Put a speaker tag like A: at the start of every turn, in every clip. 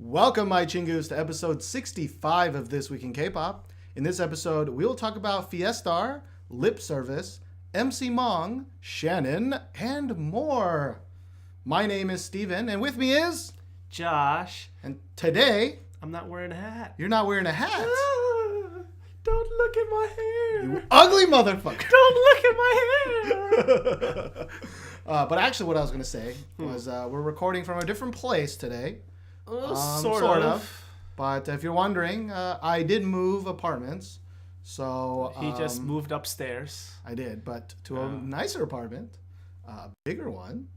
A: Welcome, my chingus, to episode 65 of This Week in K-Pop. In this episode, we will talk about Fiestar, Lip Service, MC Mong, Shannon, and more. My name is Steven, and with me is...
B: Josh.
A: And today...
B: I'm not wearing a hat.
A: You're not wearing a hat.
B: Don't look at my hair.
A: You ugly motherfucker.
B: Don't look at my hair.
A: But actually what I was going to say was we're recording from a different place today.
B: Sort of.
A: But if you're wondering, I did move apartments. So
B: He just moved upstairs.
A: I did, but to a nicer apartment, a bigger one.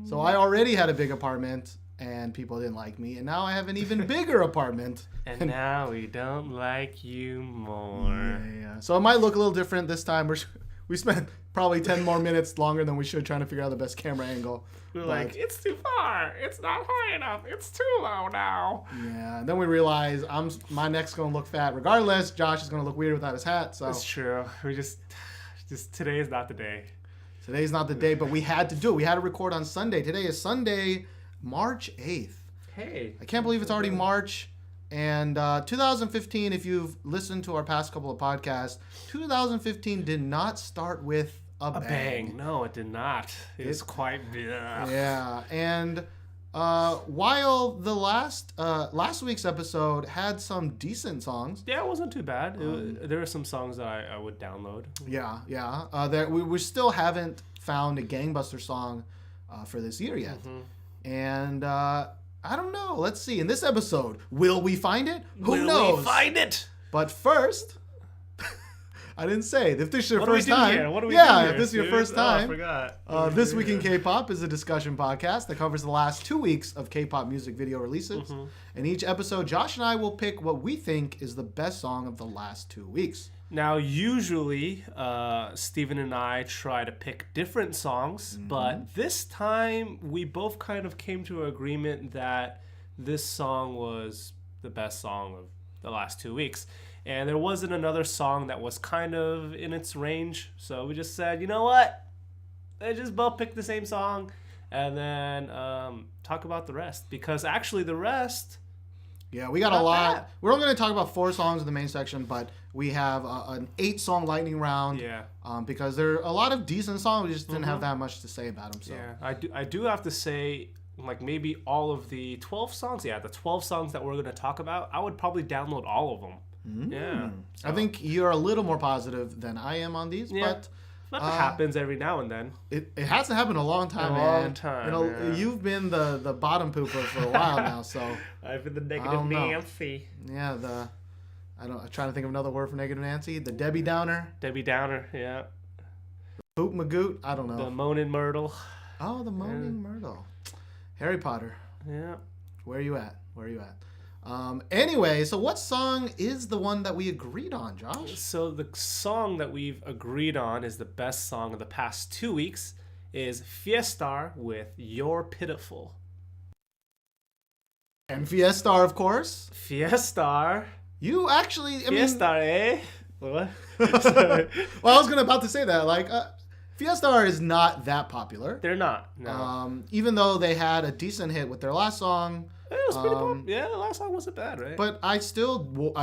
A: So I already had a big apartment, and people didn't like me, and now I have an even bigger apartment.
B: And now we don't like you more.
A: Yeah. So it might look a little different this time. We spent probably 10 more minutes longer than we should trying to figure out the best camera angle.
B: We're like, it's too far. It's not high enough. It's too low now.
A: Yeah. And then we realize my neck's going to look fat regardless. Josh is going to look weird without his hat. So
B: That's true. We just today is not the day.
A: Today's not the day, but we had to do it. We had to record on Sunday. Today is Sunday, March 8th.
B: Hey.
A: I can't believe it's already March. And 2015, if you've listened to our past couple of podcasts, 2015 did not start with a bang.
B: No, it did not. It's quite...
A: Yeah. And while the last week's episode had some decent songs.
B: Yeah, it wasn't too bad. There are some songs that I would download.
A: Yeah. That we still haven't found a gangbuster song for this year yet. Mm-hmm. And I don't know. Let's see. In this episode, will we find it? Who knows?
B: Will we find it?
A: But first, I didn't say. If this is your first
B: time.
A: If this is your first time.
B: I forgot.
A: This Week in K-Pop is a discussion podcast that covers the last 2 weeks of K-pop music video releases. Mm-hmm. In each episode, Josh and I will pick what we think is the best song of the last 2 weeks.
B: Now, usually, Steven and I try to pick different songs, but this time we both kind of came to an agreement that this song was the best song of the last 2 weeks. And there wasn't another song that was kind of in its range, so we just said, you know what? Let's just both pick the same song and then talk about the rest. Because actually the rest...
A: Yeah, we got a lot. Bad. We're only going to talk about 4 songs in the main section, but we have an 8-song lightning round.
B: Yeah.
A: Because there are a lot of decent songs. We just didn't have that much to say about them. So.
B: Yeah, I do have to say, like maybe all of the 12 songs. Yeah, the 12 songs that we're going to talk about, I would probably download all of them. Yeah.
A: So. I think you're a little more positive than I am on these, but...
B: That happens every now and then.
A: It hasn't happened in a long time, man. You've been the bottom pooper for a while now, so...
B: I've been the negative Nancy.
A: Yeah, I'm trying to think of another word for negative Nancy. The Debbie Downer.
B: Debbie Downer, yeah.
A: The Poop Magoot, I don't know.
B: The Moaning Myrtle.
A: Oh, the Moaning Myrtle. Harry Potter.
B: Yeah.
A: Where are you at? Anyway, so what song is the one that we agreed on, Josh?
B: So the song that we've agreed on is the best song of the past 2 weeks is Fiestar with You're Pitiful.
A: And Fiestar, of course.
B: Fiestar.
A: You actually...
B: Fiestar, eh? What?
A: Well, I was about to say that. Fiestar is not that popular.
B: They're not, no.
A: Even though they had a decent hit with their last song...
B: It was pretty popular. Yeah, the last song wasn't bad, right?
A: But I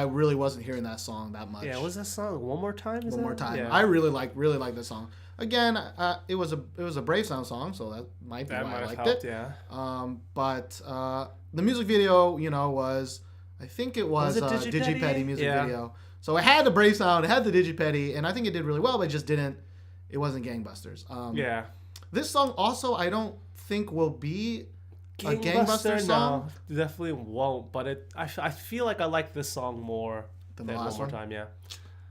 A: really wasn't hearing that song that much.
B: Yeah, what was that song? One More Time?
A: One More Time.
B: Yeah.
A: I really like this song. Again, it was a Brave Sound song, so that might be why I liked it.
B: Yeah.
A: But the music video, was I think it was a Digipedi music video. So it had the Brave Sound, it had the Digipedi, and I think it did really well, but it wasn't gangbusters.
B: Yeah.
A: This song also I don't think will be a gangbuster song?
B: No, definitely won't. But I feel like I like this song more than One More Time. Yeah.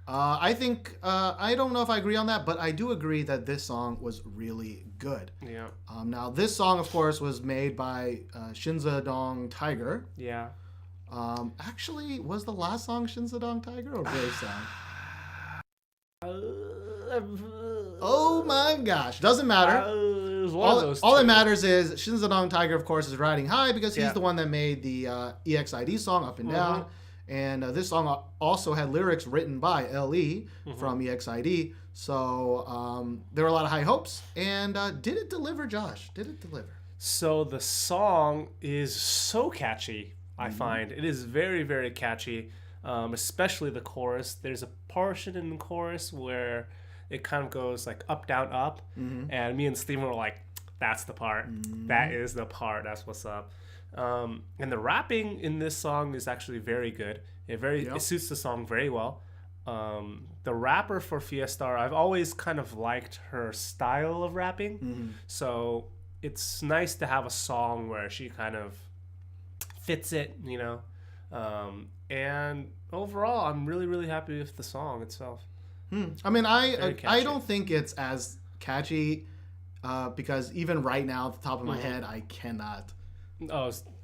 A: I think I don't know if I agree on that, but I do agree that this song was really good.
B: Yeah.
A: Now this song, of course, was made by Shinsadong Tiger.
B: Yeah.
A: Actually, was the last song Shinsadong Tiger or Brave Sound? Oh my gosh! Doesn't matter. All that matters is Shinsadong Tiger, of course, is riding high because he's the one that made the EXID song Up and Down. And this song also had lyrics written by L.E. from EXID. So there were a lot of high hopes. And did it deliver, Josh? Did it deliver?
B: So the song is so catchy, I find. It is very, very catchy, especially the chorus. There's a portion in the chorus where it kind of goes like up, down, up. And me and Steven were like, that's the part. That is the part. That's what's up. And the rapping in this song is actually very good. It suits the song very well. The rapper for Fiestar, I've always kind of liked her style of rapping. So it's nice to have a song where she kind of fits it, you know. And overall, I'm really, really happy with the song itself.
A: I mean, I don't think it's as catchy because even right now, at the top of my head, I cannot.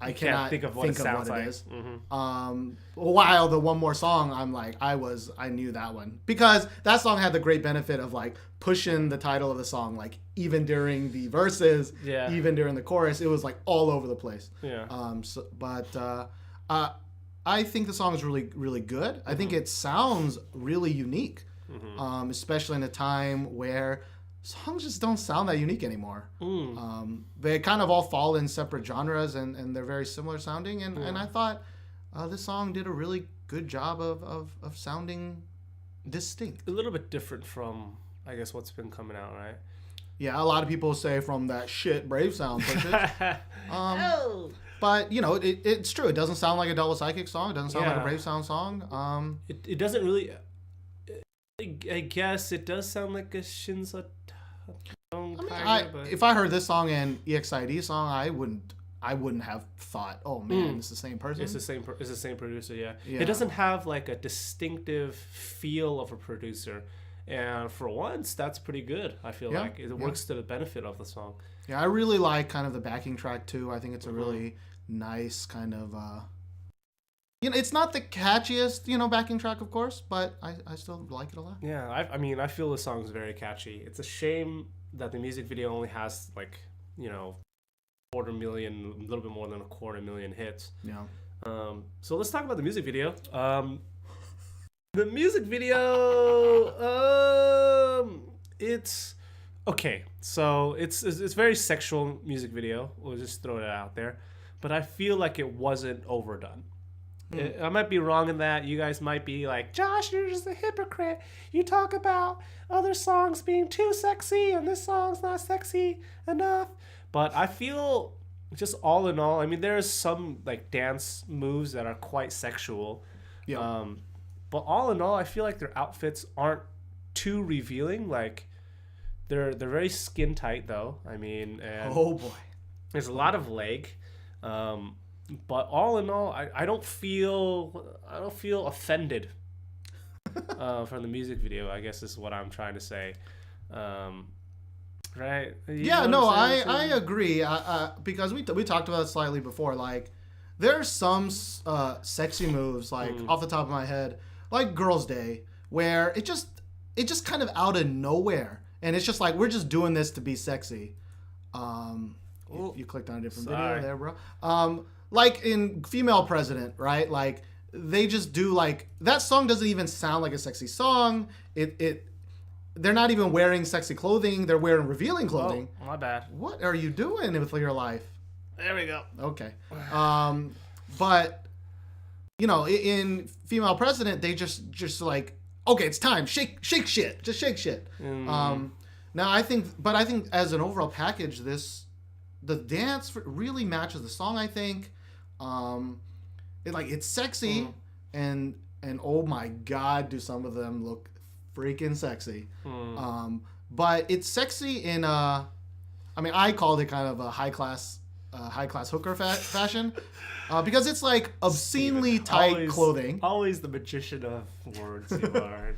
A: I cannot think of what it sounds like. While the One More Song, I'm like, I knew that one because that song had the great benefit of like pushing the title of the song, like even during the verses, even during the chorus, it was like all over the place. I think the song is really, really good. I think it sounds really unique, especially in a time where songs just don't sound that unique anymore. They kind of all fall in separate genres and they're very similar sounding. And I thought this song did a really good job of sounding distinct.
B: A little bit different from, I guess, what's been coming out, right?
A: Yeah, a lot of people say from that shit Brave sound pushes. But, you know, it's true. It doesn't sound like a Double Psychic song. It doesn't sound like a Brave Sound song.
B: It doesn't really... I guess it does sound like a Shinza song.
A: If I heard this song and EXID song, I wouldn't have thought, oh man, it's the same person.
B: It's the same producer. Yeah. It doesn't have like a distinctive feel of a producer, and for once, that's pretty good. I feel like it works to the benefit of the song.
A: Yeah, I really like kind of the backing track too. I think it's a really nice kind of. You know, it's not the catchiest, you know, backing track, of course, but I still like it a lot.
B: Yeah, I feel the song is very catchy. It's a shame that the music video only has, like, you know, 250,000, a little bit more than 250,000 hits.
A: Yeah.
B: So let's talk about the music video. The music video, it's... Okay, so it's very sexual music video. We'll just throw it out there. But I feel like it wasn't overdone. I might be wrong in that. You guys might be like, Josh, you're just a hypocrite. You talk about other songs being too sexy and this song's not sexy enough. But I feel just all in all, I mean, there's some like dance moves that are quite sexual.
A: Yeah.
B: But all in all, I feel like their outfits aren't too revealing. Like they're very skin tight though. I mean, and
A: oh boy,
B: there's a lot of leg. But all in all, I don't feel offended from the music video, I guess is what I'm trying to say. Right?
A: I agree. Because we talked about it slightly before. Like, there's some sexy moves, like off the top of my head, like Girls' Day, where it just kind of out of nowhere, and it's just like we're just doing this to be sexy. You clicked on a different video there, bro. Like in Female President, right? Like they just do like that song doesn't even sound like a sexy song. They're not even wearing sexy clothing. They're wearing revealing clothing.
B: Oh, my bad.
A: What are you doing with your life?
B: There we go.
A: Okay. But you know, in Female President, they just like, okay, it's time. Shake shit. Just shake shit. Now I think as an overall package, the dance really matches the song. I think, it's sexy, and oh my god, do some of them look freaking sexy. But it's sexy in I called it kind of a high class hooker fashion, because it's like obscenely tight clothing.
B: Always the magician of words you are.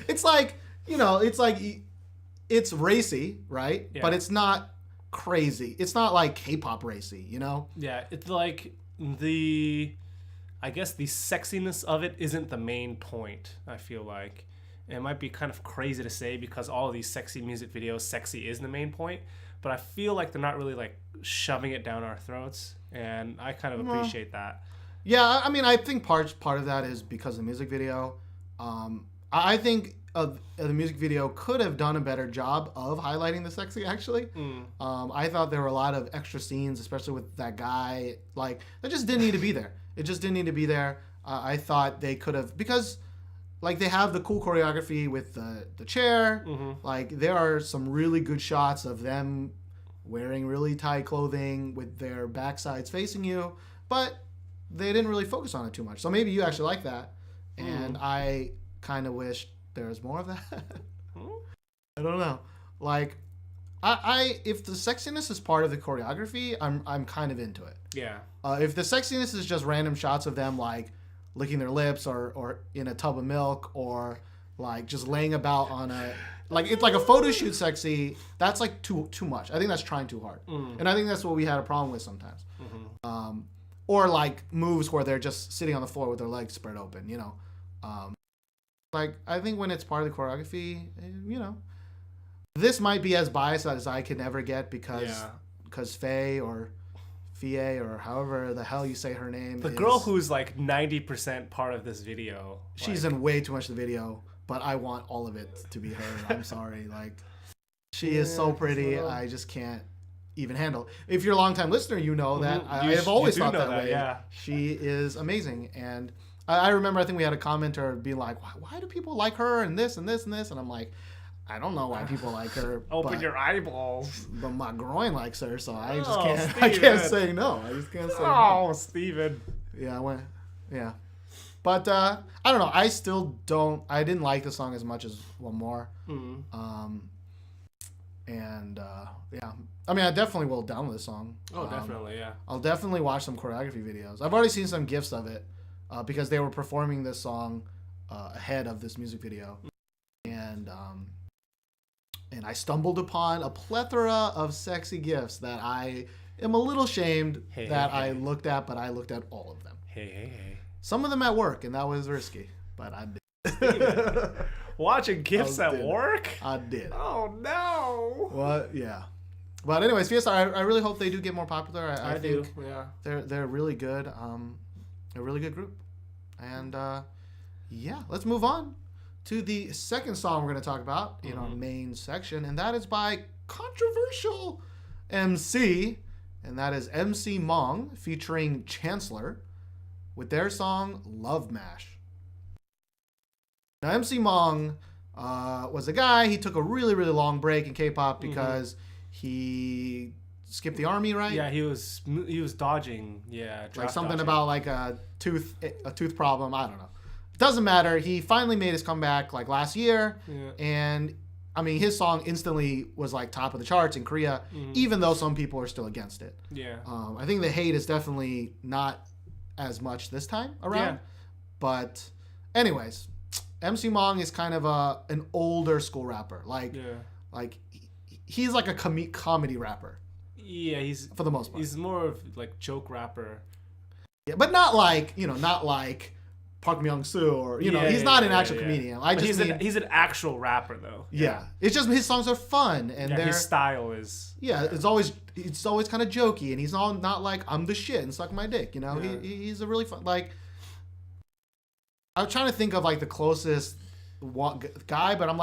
A: It's like, you know, it's racy, right? Yeah. But it's not crazy. It's not like K-pop racy, you know?
B: Yeah, it's like I guess the sexiness of it isn't the main point, I feel like. It might be kind of crazy to say because all of these sexy music videos, sexy is the main point, but I feel like they're not really like shoving it down our throats, and I kind of appreciate that.
A: Yeah, I mean, I think part of that is because of the music video. I think the music video could have done a better job of highlighting the sexy, actually. I thought there were a lot of extra scenes, especially with that guy. Like, that just didn't need to be there. It just didn't need to be there. I thought they could have, because, like, they have the cool choreography with the chair. Like, there are some really good shots of them wearing really tight clothing with their backsides facing you, but they didn't really focus on it too much. So maybe you actually like that, and I kind of wish there was more of that. I don't know. Like, I if the sexiness is part of the choreography, I'm kind of into it.
B: Yeah.
A: If the sexiness is just random shots of them like licking their lips or in a tub of milk or like just laying about on a it's like a photo shoot sexy, that's like too much. I think that's trying too hard. And I think that's what we had a problem with sometimes. Or like moves where they're just sitting on the floor with their legs spread open, you know. Like, I think when it's part of the choreography, you know, this might be as biased as I can ever get because Faye or Fie or however the hell you say her name.
B: The girl who's like 90% part of this video.
A: She's in way too much of the video, but I want all of it to be her. I'm sorry. Like, she is so pretty. I just can't even handle. If you're a longtime listener, you know that I have always thought that way. Yeah. She is amazing. And I remember, I think we had a commenter being like, why do people like her and this and this and this? And I'm like, I don't know why people like her.
B: Open your eyeballs.
A: But my groin likes her, so I just can't. Steven. I can't say no. I just can't say no.
B: Oh, Steven.
A: Yeah. But I don't know. I still don't. I didn't like the song as much as One More. Yeah. I mean, I definitely will download the song.
B: Oh, definitely, yeah.
A: I'll definitely watch some choreography videos. I've already seen some GIFs of it because they were performing this song ahead of this music video. And I stumbled upon a plethora of sexy GIFs that I am a little shamed I looked at, but I looked at all of them. Some of them at work, and that was risky, but I did.
B: Watching GIFs at work?
A: I did.
B: Oh, no.
A: What? Yeah. But anyways, Fiestar, I really hope they do get more popular. I think
B: yeah.
A: They're really good. A really good group. And yeah, let's move on to the second song we're going to talk about in our main section, and that is by controversial MC, and that is MC Mong featuring Chancellor with their song Love Mash. Now, MC Mong was a guy. He took a really, really long break in K-pop because he skipped the army, right?
B: Yeah, he was dodging. Yeah,
A: like something dodging. About like a tooth problem. I don't know. Doesn't matter. He finally made his comeback like last year, and I mean his song instantly was like top of the charts in Korea, even though some people are still against it.
B: Yeah.
A: I think the hate is definitely not as much this time around. Yeah. But anyways, MC Mong is kind of an older school rapper. Like he's like a comedy rapper.
B: Yeah, he's for the most part. He's more of like joke rapper.
A: Yeah, but not like Park Myung-soo or he's not an actual comedian.
B: He's an actual rapper though.
A: Yeah. It's just his songs are fun and
B: his style is
A: it's always kind of jokey and he's not like I'm the shit and suck my dick, you know. Yeah. He's a really fun I'm trying to think of like the closest guy, but I'm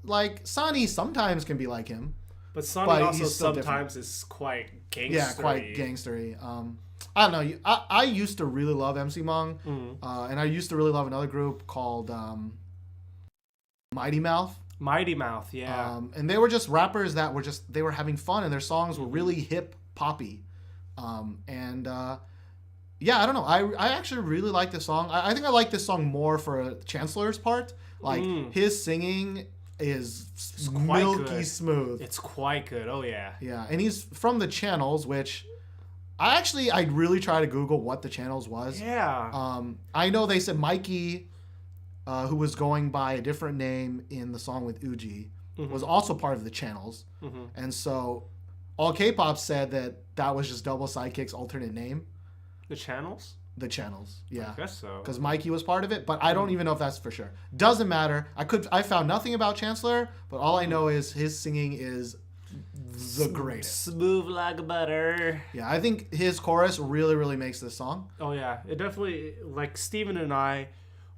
A: like Sonny sometimes can be like him.
B: But Sonny also sometimes is quite gangstery. Yeah, quite
A: gangstery. I don't know. I used to really love MC Mong, and I used to really love another group called Mighty Mouth.
B: Mighty Mouth, yeah.
A: And they were just rappers that they were having fun, and their songs were really hip poppy. Yeah, I don't know. I actually really like this song. I think I like this song more for Chancellor's part. Like his singing is milky smooth.
B: It's quite good. Oh yeah.
A: Yeah, and he's from the Channels, which I really try to Google what the Channels was.
B: Yeah.
A: I know they said Mikey, who was going by a different name in the song with Uji, was also part of the Channels, and so all K-pop said that was just Double Sidekick's alternate name.
B: The Channels?
A: The Channels, yeah.
B: I guess so.
A: Because Mikey was part of it, but I don't even know if that's for sure. Doesn't matter. I found nothing about Chancellor, but all I know is his singing is the greatest.
B: Smooth like butter.
A: Yeah, I think his chorus really, really makes this song.
B: Oh, yeah. It definitely, like Steven and I,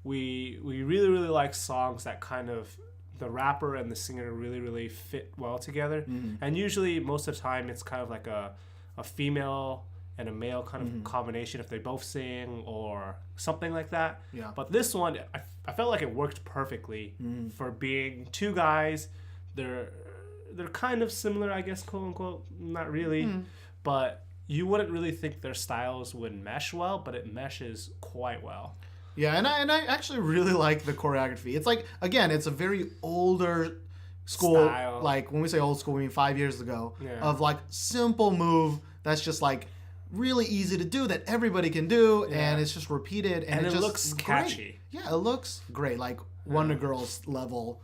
B: we really really like songs that kind of the rapper and the singer really really fit well together. And usually most of the time it's kind of like a female and a male kind of combination if they both sing or something like that.
A: Yeah.
B: But this one, I felt like it worked perfectly for being two guys. They're kind of similar, I guess, quote unquote. Not really, but you wouldn't really think their styles would mesh well, but it meshes quite well.
A: Yeah, and I actually really like the choreography. It's like, again, it's a very older school
B: Style.
A: Like when we say old school, we mean 5 years ago,
B: Yeah.
A: of like simple move that's just like really easy to do that everybody can do, and it's just repeated, and it just
B: looks catchy.
A: Yeah, it looks great, like Wonder Girls level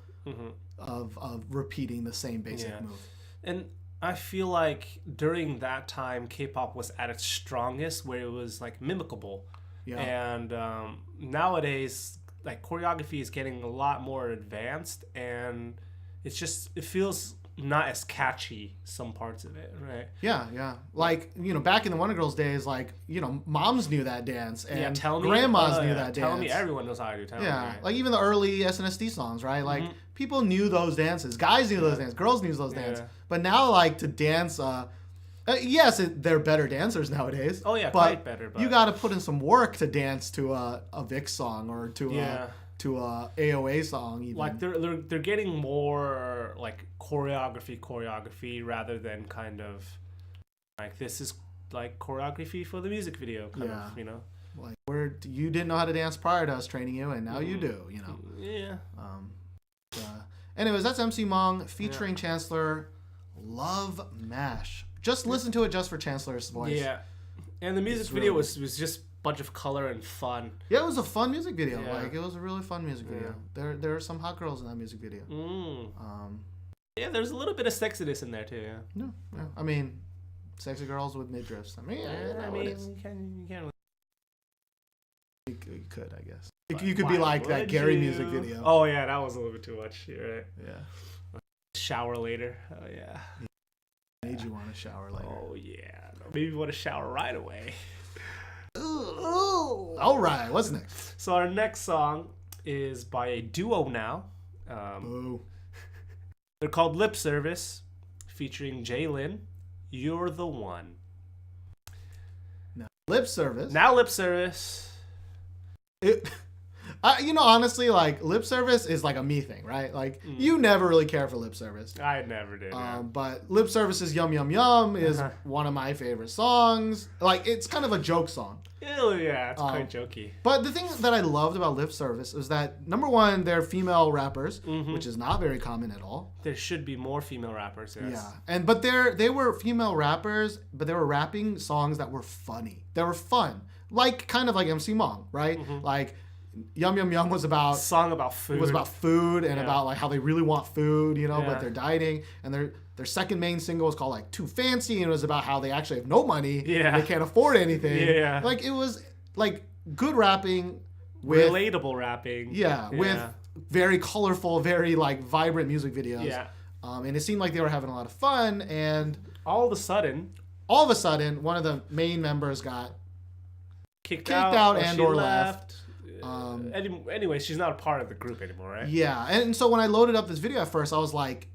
A: of repeating the same basic move.
B: And I feel like during that time, K-pop was at its strongest, where it was like mimicable.
A: Yeah.
B: And nowadays, like choreography is getting a lot more advanced, and it feels not as catchy, some parts of it, right?
A: Yeah. Like, back in the Wonder Girls days, like, moms knew that dance, and
B: Tell Me,
A: grandmas knew that dance.
B: Tell Me, everyone knows how to do Tell Me. Right?
A: Like even the early SNSD songs, right? Like people knew those dances. Guys knew those dances. Girls knew those dances. But now, like, to dance, yes, they're better dancers nowadays.
B: Oh yeah,
A: but
B: quite better. But
A: you got to put in some work to dance to a VIX song or to a AOA song. Even.
B: Like they're getting more like choreography rather than kind of like this is like choreography for the music video kind of.
A: Like you didn't know how to dance prior to us training you, and now you do.
B: Yeah.
A: Anyways, that's MC Mong featuring Chancellor. Love Mash. Just listen to it just for Chancellor's voice.
B: Yeah. And the music video was just a bunch of color and fun.
A: Yeah, it was a fun music video. Yeah. Like, it was a really fun music video. There are some hot girls in that music video.
B: Yeah, there's a little bit of sexiness in there too. Yeah.
A: No. Yeah. I mean, sexy girls with midriffs. I mean, you can't. You could, I guess. You could be like that Gary music video.
B: Oh yeah, that was a little bit too much. You're right.
A: Yeah.
B: Shower later. Oh yeah.
A: Made you want to shower later.
B: Oh yeah. Maybe you want to shower right away.
A: Ooh. All right. What's next?
B: So our next song is by a duo now. They're called Lip Service, featuring J-Lin. You're the One.
A: Now, Lip Service. Honestly, like, lip service is like a me thing, right? Like, you never really care for lip service.
B: I never did.
A: But Lip Service's Yum Yum Yum is one of my favorite songs. Like, it's kind of a joke song.
B: Yeah, it's quite jokey.
A: But the thing that I loved about Lip Service is that, number one, they're female rappers, which is not very common at all.
B: There should be more female rappers, yes.
A: Yeah, but they were female rappers, but they were rapping songs that were funny. They were fun. Like, kind of like MC Mong, right? Like, Yum Yum Yum was about
B: song about food.
A: It was about food and about like how they really want food, but they're dieting. And their second main single was called like Too Fancy, and it was about how they actually have no money.
B: Yeah.
A: They can't afford anything.
B: Yeah.
A: Like it was like good rapping with
B: relatable rapping.
A: Yeah. With very colorful, very like vibrant music videos.
B: Yeah.
A: And it seemed like they were having a lot of fun, and
B: all of a sudden
A: one of the main members got
B: kicked out
A: and or left.
B: Anyway, she's not a part of the group anymore, right?
A: Yeah, and so when I loaded up this video at first, I was like,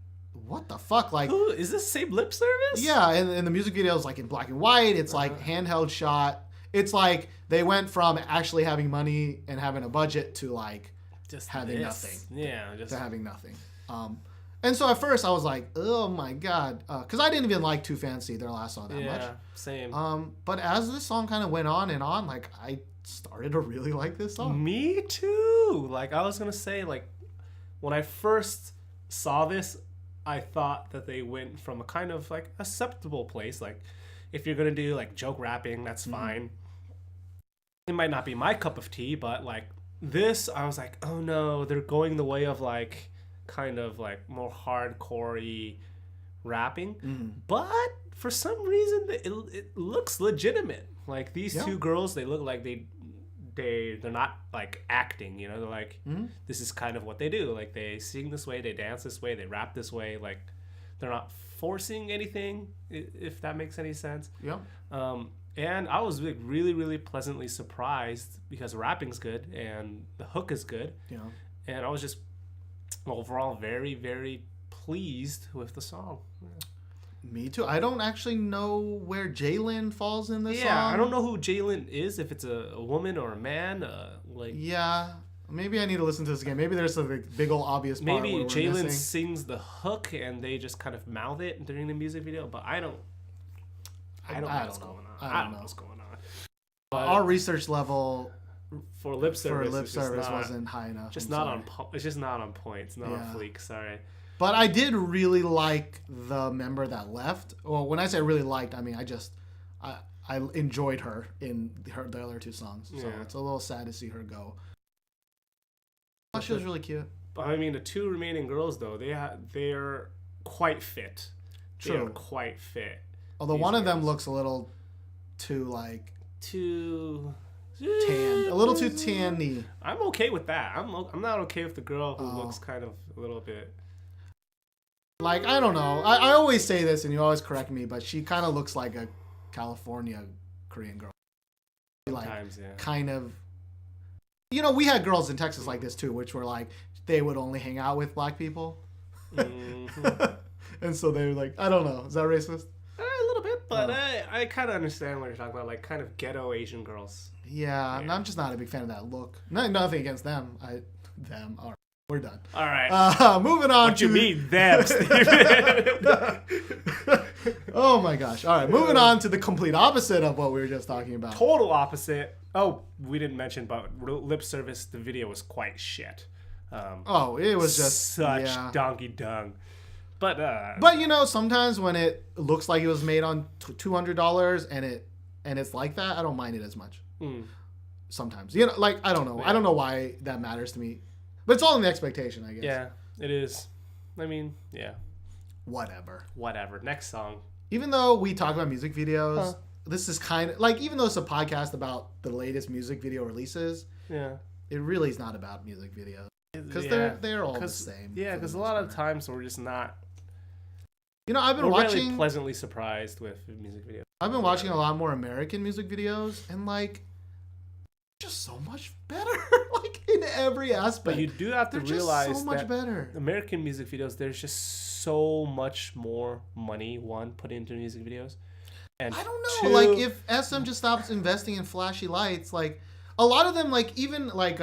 A: what the fuck? Like,
B: who is this same Lip Service?
A: Yeah, and the music video is like in black and white. It's like handheld shot. It's like they went from actually having money and having a budget to like
B: just
A: having nothing.
B: Yeah,
A: to having nothing. And so at first I was like, oh my god, because I didn't even like Too Fancy, their last song, that much.
B: Yeah, same.
A: But as this song kind of went on and on, like I started to really like this song.
B: Me too. Like I was gonna say, like when I first saw this, I thought that they went from a kind of like acceptable place. Like if you're gonna do like joke rapping, that's fine. It might not be my cup of tea, but like this, I was like, oh no, they're going the way of like kind of like more hardcore-y rapping. But for some reason, it looks legitimate. Like these two girls, they look like they're not like acting, they're like this is kind of what they do. Like they sing this way, they dance this way, they rap this way. Like they're not forcing anything, if that makes any sense. And I was like really, really pleasantly surprised because rapping's good and the hook is good.
A: Yeah.
B: And I was just overall very, very pleased with the song. Yeah.
A: Me too. I don't actually know where J-Lin falls in this song.
B: Yeah, I don't know who J-Lin is, if it's a woman or a man.
A: Yeah, maybe I need to listen to this again. Maybe there's a big old obvious part.
B: Maybe J-Lin sings the hook and they just kind of mouth it during the music video, but I don't know what's going on. I don't know what's going on.
A: But our research level
B: for lip service
A: wasn't high enough.
B: It's just not on point. It's not on fleek. Sorry.
A: But I did really like the member that left. Well, when I say really liked, I mean I enjoyed her in the other two songs. So it's a little sad to see her go. Oh, she was really cute.
B: But I mean, the two remaining girls though, they're quite fit.
A: True.
B: They're quite fit.
A: Although one of them looks a little too tan, a little too tanny.
B: I'm okay with that. I'm not okay with the girl who looks kind of a little bit.
A: Like, I don't know. I always say this, and you always correct me, but she kind of looks like a California Korean girl.
B: Sometimes,
A: kind of. You know, we had girls in Texas like this too, which were like they would only hang out with black people, and so they were like, I don't know, is that racist?
B: A little bit, but I kind of understand what you're talking about, like kind of ghetto Asian girls.
A: Yeah, and I'm just not a big fan of that look. Nothing against them. All right, we're done.
B: All right.
A: Moving on.
B: What you mean them, Steven?
A: Oh my gosh. All right, moving on to the complete opposite of what we were just talking about.
B: Total opposite. Oh, we didn't mention, but lip service. The video was quite shit.
A: It was just
B: such donkey dung.
A: But you know, sometimes when it looks like it was made on $200 and it's like that, I don't mind it as much. Sometimes, you know, like I don't know. Yeah. I don't know why that matters to me, but it's all in the expectation, I guess.
B: Yeah, it is. I mean, yeah.
A: Whatever.
B: Next song.
A: Even though we talk about music videos, this is kind of like, even though it's a podcast about the latest music video releases, it really is not about music videos because they're all the same.
B: Yeah, because a lot of times we're just not.
A: You know, I've been watching.
B: Really pleasantly surprised with music videos.
A: I've been watching a lot more American music videos, and like, just so much better, like in every aspect.
B: But you do have to realize
A: just so much better.
B: American music videos, there's just so much more money put into music videos. And
A: I don't know, like if SM just stops investing in flashy lights, like a lot of them, like even like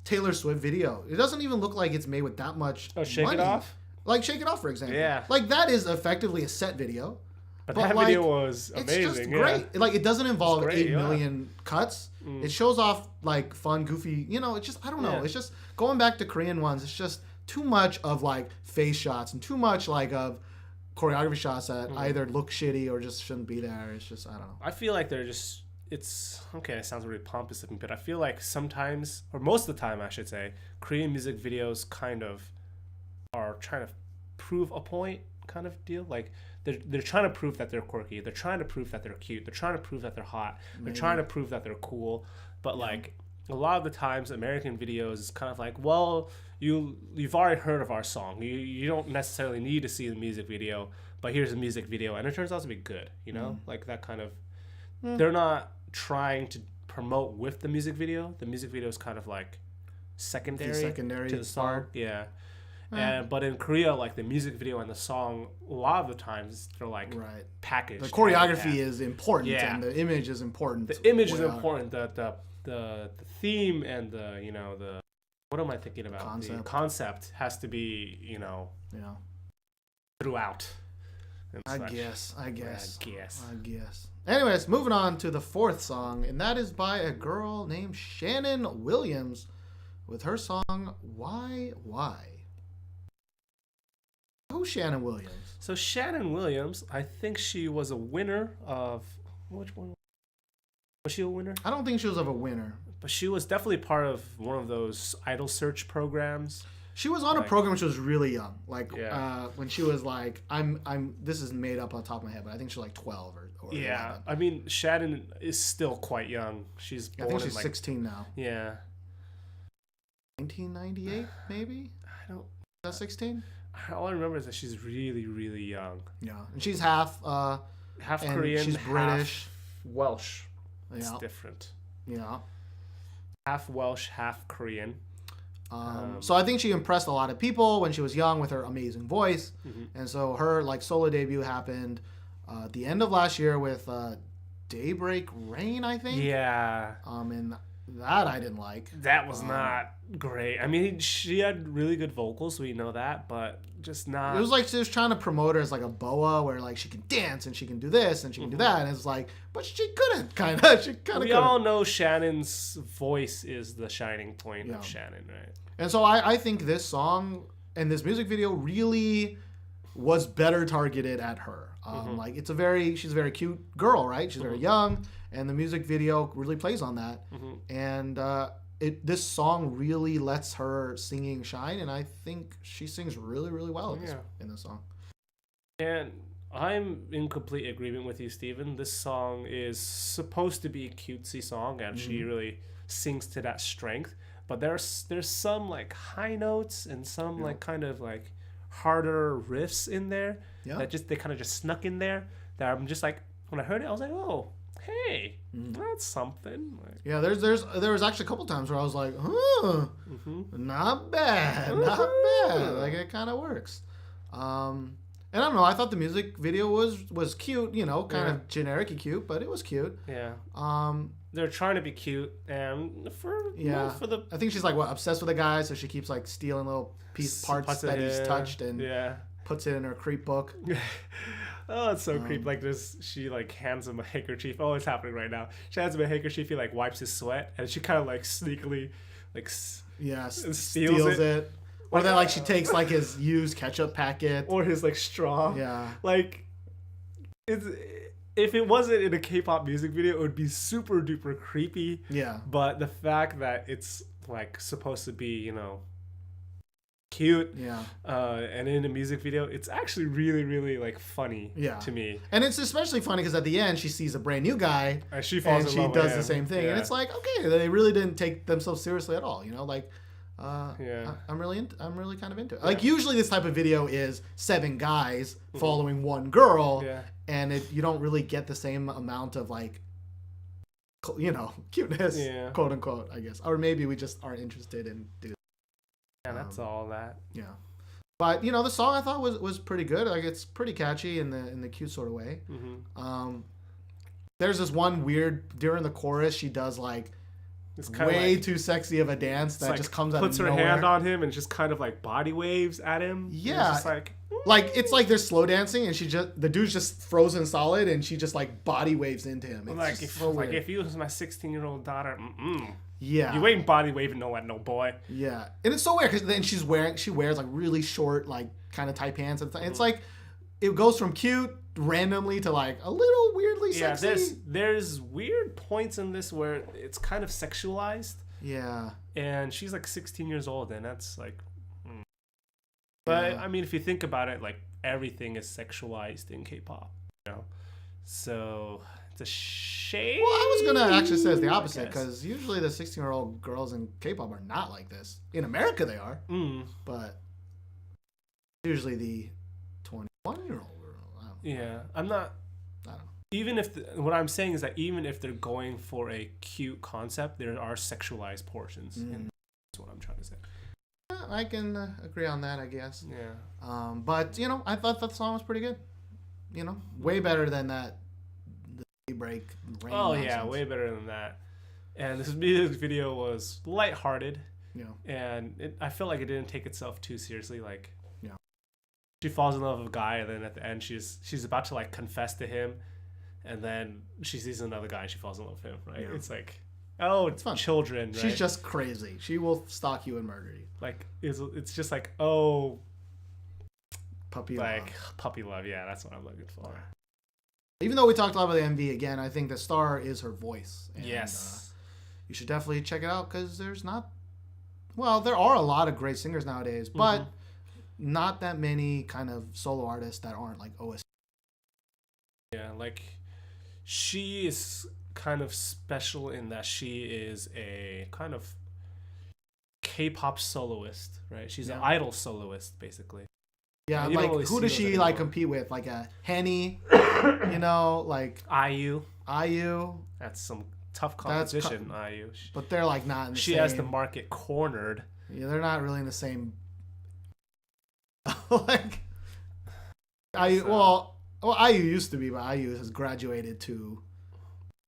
A: Taylor Swift video, it doesn't even look like it's made with that much
B: Shake
A: money.
B: It Off?
A: Like Shake It Off, for example.
B: Yeah.
A: Like that is effectively a set video.
B: But that video was amazing.
A: It's just great. Like it doesn't involve 8 million cuts. It shows off like fun, goofy. You know, it's just I don't know. It's just going back to Korean ones. It's just too much of like face shots and too much like of choreography shots that either look shitty or just shouldn't be there. It's just I don't know.
B: I feel like they're just. It's okay. It sounds really pompous looking, but I feel like sometimes, or most of the time, I should say, Korean music videos kind of are trying to prove a point, kind of deal. Like they're trying to prove that they're quirky. They're trying to prove that they're cute. They're trying to prove that they're hot. They're trying to prove that they're cool. But like a lot of the times, American videos is kind of like, well, you've already heard of our song. You don't necessarily need to see the music video, but here's the music video, and it turns out to be good. You know, like that kind of. They're not trying to promote with the music video. The music video is kind of like secondary to the song.
A: Part.
B: Yeah. But in Korea, like the music video and the song, a lot of the times they're like packaged.
A: The choreography is important, and the image is important.
B: The image is important. The theme and the what am I thinking about?
A: Concept.
B: The concept has to be throughout.
A: I guess. Anyways, moving on to the fourth song, and that is by a girl named Shannon Williams with her song Why? Who's Shannon Williams?
B: So Shannon Williams, I think she was a winner of which one? Was she a winner?
A: I don't think she was of a winner,
B: but she was definitely part of one of those idol search programs.
A: She was on a program when she was really young, like when she was like, I'm. This is made up on top of my head, but I think she was like 12 or 11.
B: I mean, Shannon is still quite young. She's born
A: I think she's 16 now.
B: Yeah.
A: 1998, maybe.
B: I don't.
A: Is that 16?
B: All I remember is that she's really, really young.
A: Yeah, and she's half
B: Korean,
A: she's British.
B: Welsh. It's
A: Yeah.
B: different.
A: Yeah.
B: Half Welsh, half Korean.
A: So I think she impressed a lot of people when she was young with her amazing voice. And so her like solo debut happened at the end of last year with Daybreak Rain, I think.
B: Yeah.
A: And that I didn't like.
B: That was not great. I mean, she had really good vocals, we know that, but just not.
A: It was like she was trying to promote her as like a boa, where like she can dance and she can do this and she can do that, and it's like, but she couldn't, kind of. She kind of.
B: We all know Shannon's voice is the shining point of Shannon, right?
A: And so I think this song and this music video really was better targeted at her. Like she's a very cute girl, right? She's very young, and the music video really plays on that. And this song really lets her singing shine, and I think she sings really, really well in this song.
B: And I'm in complete agreement with you, Steven. This song is supposed to be a cutesy song, and she really sings to that strength. But there's some like high notes and some like kind of like harder riffs in there that they kind of just snuck in there. That I'm just like, when I heard it, I was like, oh, hey, that's something. Like,
A: yeah, there was actually a couple times where I was like, not bad, not bad. Like it kind of works. And I don't know. I thought the music video was cute. You know, kind of generic-y cute, but it was cute.
B: Yeah. They're trying to be cute, and for the.
A: I think she's like obsessed with a guy, so she keeps like stealing little parts that he's touched and puts it in her creep book.
B: Oh, it's so creepy. Like she like hands him a handkerchief. Oh, it's happening right now. She hands him a handkerchief. He like wipes his sweat, and she kind of like sneakily like steals it.
A: Or then like she takes like his used ketchup packet
B: or his like straw.
A: Yeah.
B: Like if it wasn't in a K-pop music video, it would be super duper creepy.
A: Yeah.
B: But the fact that it's like supposed to be, you know, cute.
A: Yeah.
B: And in a music video, it's actually really, really like funny to me.
A: And it's especially funny because at the end she sees a brand new guy
B: and she falls in love with him.
A: Does the same thing. And it's like, okay, they really didn't take themselves seriously at all. You know, like I'm really kind of into it. Like usually this type of video is 7 guys following one girl, and you don't really get the same amount of like, you know, cuteness, quote unquote, I guess, or maybe we just aren't interested in doing.
B: Yeah, that's all that.
A: Yeah, but you know, the song I thought was pretty good. Like it's pretty catchy in the cute sort of way. There's this one weird during the chorus she does like. It's way too sexy of a dance that just comes out of nowhere.
B: Puts her hand on him and just kind of like body waves at him.
A: Yeah, it's like it's like they're slow dancing and the dude's just frozen solid and she just like body waves into him. It's
B: like if you was my 16-year-old daughter,
A: yeah,
B: you ain't body waving no boy.
A: Yeah, and it's so weird because then she wears like really short like kind of tight pants and it's like it goes from cute randomly to like a little weirdly sexy.
B: Yeah, there's weird points in this where it's kind of sexualized.
A: Yeah.
B: And she's like 16 years old and that's like But I mean if you think about it, like everything is sexualized in K-pop, you know. So it's a shame.
A: Well, I was gonna actually say it's the opposite because usually the 16-year-old girls in K-pop are not like this. In America they are. But usually the 21-year-old.
B: Yeah, I'm not.
A: I don't know.
B: Even if what I'm saying is that even if they're going for a cute concept, there are sexualized portions. And that's what I'm trying to say.
A: Yeah, I can agree on that, I guess.
B: Yeah.
A: But you know, I thought that song was pretty good. You know, way better than that. The Daybreak Rain.
B: Oh
A: nonsense.
B: Yeah, way better than that. And this music video was lighthearted.
A: Yeah.
B: And I feel like it didn't take itself too seriously. Like.
A: She
B: falls in love with a guy, and then at the end, she's about to like confess to him, and then she sees another guy, and she falls in love with him. Right? Yeah. It's like, oh, it's fun. Children. Right?
A: She's just crazy. She will stalk you and murder you.
B: Like it's just like
A: puppy love.
B: Like puppy love. Yeah, that's what I'm looking for.
A: Even though we talked a lot about the MV again, I think the star is her voice. And,
B: yes.
A: You should definitely check it out because there are a lot of great singers nowadays, but. Not that many kind of solo artists that aren't like OST.
B: Yeah, like she is kind of special in that she is a kind of K-pop soloist, right? She's an idol soloist, basically.
A: Yeah,
B: you
A: like
B: don't really
A: who
B: see
A: does
B: those
A: she
B: anymore.
A: like compete with? Like a Henny, like
B: IU. That's some tough competition. IU.
A: But they're like not in the
B: she
A: same.
B: has the market cornered.
A: Yeah, they're not really in the same. Like, IU. Well, IU used to be, but IU has graduated to.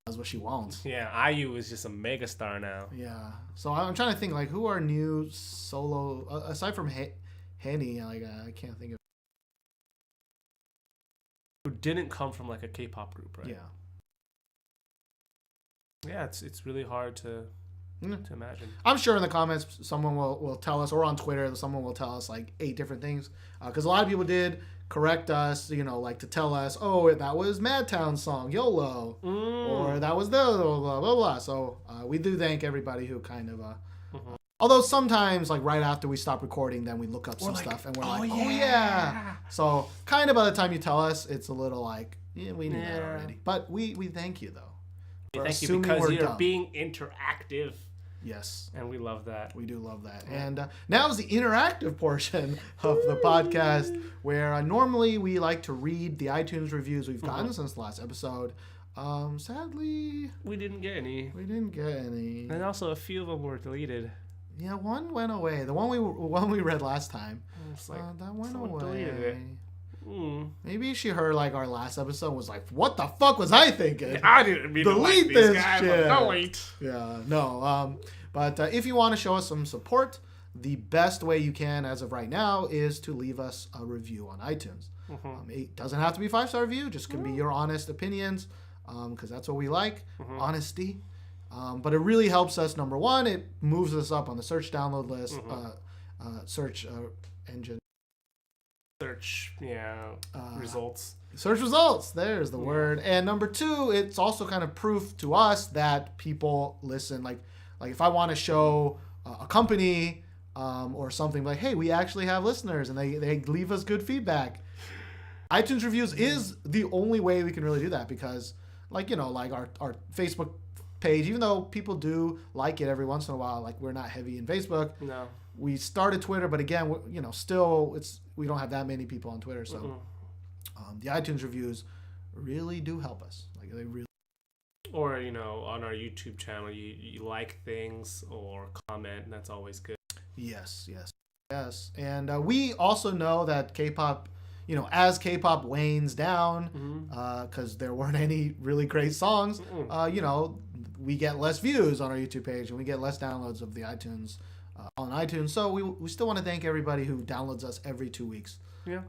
A: That's what she wants.
B: Yeah, IU is just a megastar now.
A: Yeah. So I'm trying to think like who are new solo aside from Henny. Like I can't think of.
B: Who didn't come from like a K-pop group, right?
A: Yeah.
B: Yeah, it's really hard to imagine.
A: I'm sure in the comments someone will tell us, or on Twitter someone will tell us like 8 different things, because a lot of people did correct us, like to tell us, oh, that was Madtown's song YOLO, or that was the blah blah blah blah. So we do thank everybody who kind of although sometimes like right after we stop recording, then we look up some stuff and we're oh yeah. So kind of by the time you tell us, it's a little like we knew that already. But we thank you though.
B: Thank you because you're being interactive.
A: Yes.
B: And we love that.
A: We do love that. And now is the interactive portion of the podcast where normally we like to read the iTunes reviews we've gotten since the last episode. Sadly,
B: we didn't get any.
A: And
B: also a few of them were deleted.
A: Yeah, one went away. The one we read last time.
B: It's like,
A: that went away.
B: Deleted it.
A: Maybe she heard like our last episode and was like, what the fuck was I thinking?
B: I didn't mean to like
A: this
B: guys,
A: shit.
B: Delete.
A: Yeah, no. But if you want to show us some support, the best way you can as of right now is to leave us a review on iTunes. It doesn't have to be a 5-star review, just can be your honest opinions, because that's what we like, honesty. But it really helps us. Number one, it moves us up on the search download list, search engine.
B: Results.
A: Search results. There's the word. And number two, it's also kind of proof to us that people listen. Like if I want to show a company or something, like, hey, we actually have listeners, and they leave us good feedback. iTunes reviews is the only way we can really do that, because like our Facebook page, even though people do like it every once in a while, like we're not heavy in Facebook.
B: No.
A: We started Twitter, but again, still we don't have that many people on Twitter, so the iTunes reviews really do help us. Like they really.
B: Or on our YouTube channel, you like things or comment, and that's always good.
A: Yes, and we also know that K-pop, as K-pop wanes down, because there weren't any really great songs, we get less views on our YouTube page and we get less downloads of the iTunes. On iTunes, so we still want to thank everybody who downloads us every 2 weeks.
B: Yeah.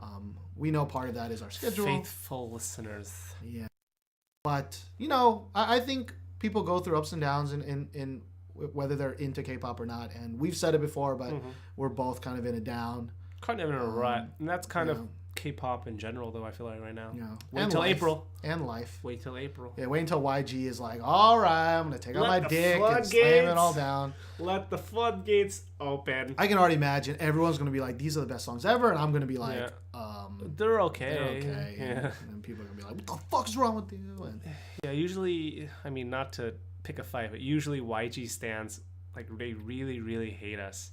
A: We know part of that is our schedule.
B: Faithful listeners.
A: Yeah. But I think people go through ups and downs in whether they're into K-pop or not, and we've said it before, but we're both kind of in a down.
B: Kind of in a rut, and that's kind of K-pop in general, though. I feel like right now.
A: Yeah.
B: Wait until April.
A: And life.
B: Wait till April.
A: Yeah. Wait until YG is like, all right, I'm gonna take out my dick and slam it all down.
B: Let the floodgates open.
A: I can already imagine everyone's gonna be like, these are the best songs ever, and I'm gonna be like,
B: they're okay.
A: They're okay.
B: Yeah.
A: And people are gonna be like, what the fuck's wrong with you? And
B: yeah. Usually, I mean, not to pick a fight, but usually YG stans, like, they really, really hate us.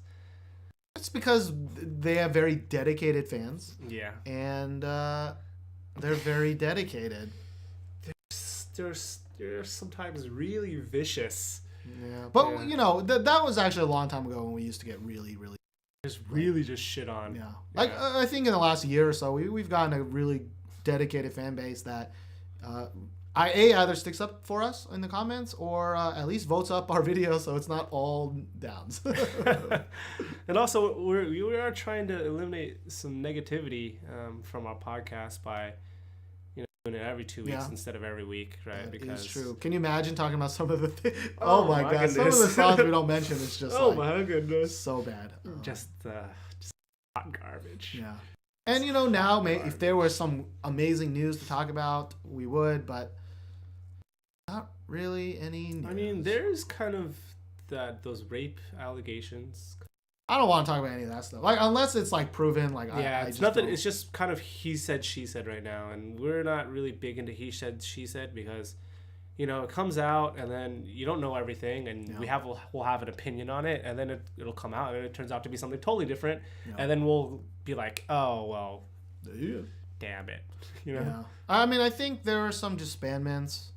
A: It's because they have very dedicated fans.
B: Yeah.
A: And they're very dedicated.
B: They're sometimes really vicious.
A: Yeah. But, that was actually a long time ago when we used to get really, really...
B: just shit on.
A: Yeah. Like, I think in the last year or so, we've gotten a really dedicated fan base that... either sticks up for us in the comments or at least votes up our videos, so it's not all downs.
B: And also, we are trying to eliminate some negativity from our podcast by doing it every 2 weeks instead of every week, right? Because
A: it's true. Can you imagine talking about some of the things? Oh my god, goodness. Some of the songs we don't mention is just
B: my goodness,
A: so bad.
B: Just hot garbage.
A: Yeah. And now if there was some amazing news to talk about, we would, but not really any news.
B: I mean, there's kind of those rape allegations.
A: I don't want to talk about any of that stuff. Like, unless it's like proven. Like,
B: it's nothing. It's just kind of he said, she said right now, and we're not really big into he said, she said, because it comes out and then you don't know everything, and we'll have an opinion on it, and then it'll come out and it turns out to be something totally different, and then we'll be like, oh well,
A: Yeah.
B: Damn it. You know?
A: Yeah. I mean, I think there are some disbandments.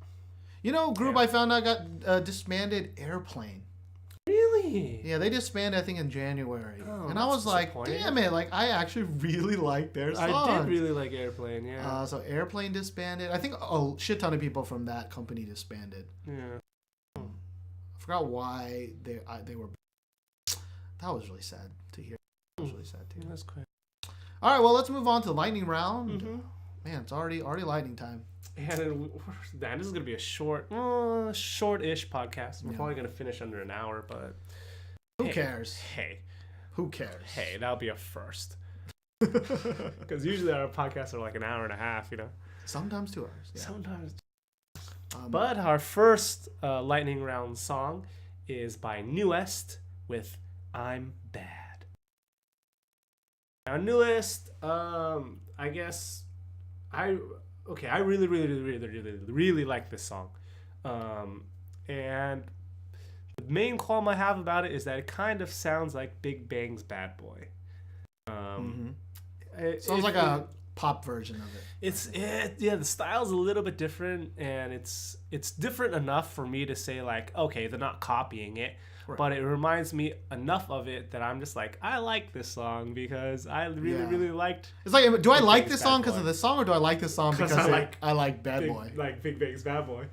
A: You know, group I found out got disbanded, Airplane.
B: Really?
A: Yeah, they disbanded, I think, in January.
B: Oh,
A: and I was like, damn it. Like, I actually really like their songs.
B: I did really like Airplane, yeah.
A: So Airplane disbanded. I think a shit ton of people from that company disbanded.
B: Yeah.
A: I forgot why they were... That was really sad to hear. That was really sad to hear.
B: That's great.
A: All right, well, let's move on to the lightning round.
B: Mm-hmm.
A: Man, it's already lightning time.
B: And man, this is gonna be a short-ish podcast. We're probably gonna finish under an hour, but
A: who cares?
B: Hey,
A: who cares?
B: Hey, that'll be a first. Because usually our podcasts are like an hour and a half, you know.
A: Sometimes 2 hours. Yeah.
B: Sometimes. But our first lightning round song is by Newest with "I'm Bad." Now, Newest, I guess I really like this song. And the main qualm I have about it is that it kind of sounds like Big Bang's Bad Boy.
A: It sounds like a pop version of it.
B: The style's a little bit different, and it's different enough for me to say, like, okay, they're not copying it. Right. But it reminds me enough of it that I'm just like, I like this song because I really liked.
A: It's like, do I like this song because of this song, or do I like this song because I like Bad Boy?
B: Like Big Bang's Bad Boy.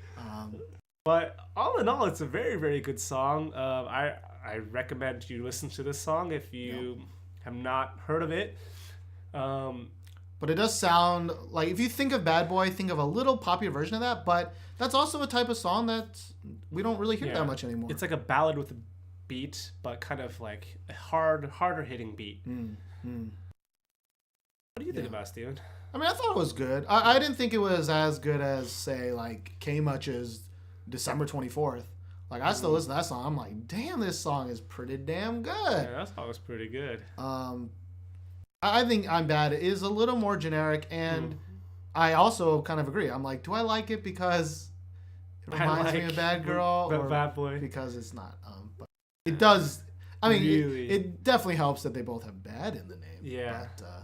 B: But all in all, it's a very, very good song. I recommend you listen to this song if you have not heard of it.
A: But it does sound like, if you think of Bad Boy, think of a little poppier version of that. But that's also a type of song that we don't really hear that much anymore.
B: It's like a ballad with a beat, but kind of like a harder hitting beat. What do you think about it, Steven?
A: I mean, I thought it was good. I didn't think it was as good as, say, like K-Much's December 24th. Like, I still listen to that song. I'm like, damn, this song is pretty damn good.
B: Yeah, that song was pretty good.
A: I think I'm Bad is a little more generic, and I also kind of agree. I'm like, do I like it because it reminds me of Bad Girl, or
B: Bad Boy,
A: because it's not? But it does. I mean, it definitely helps that they both have Bad in the name.
B: Yeah.
A: But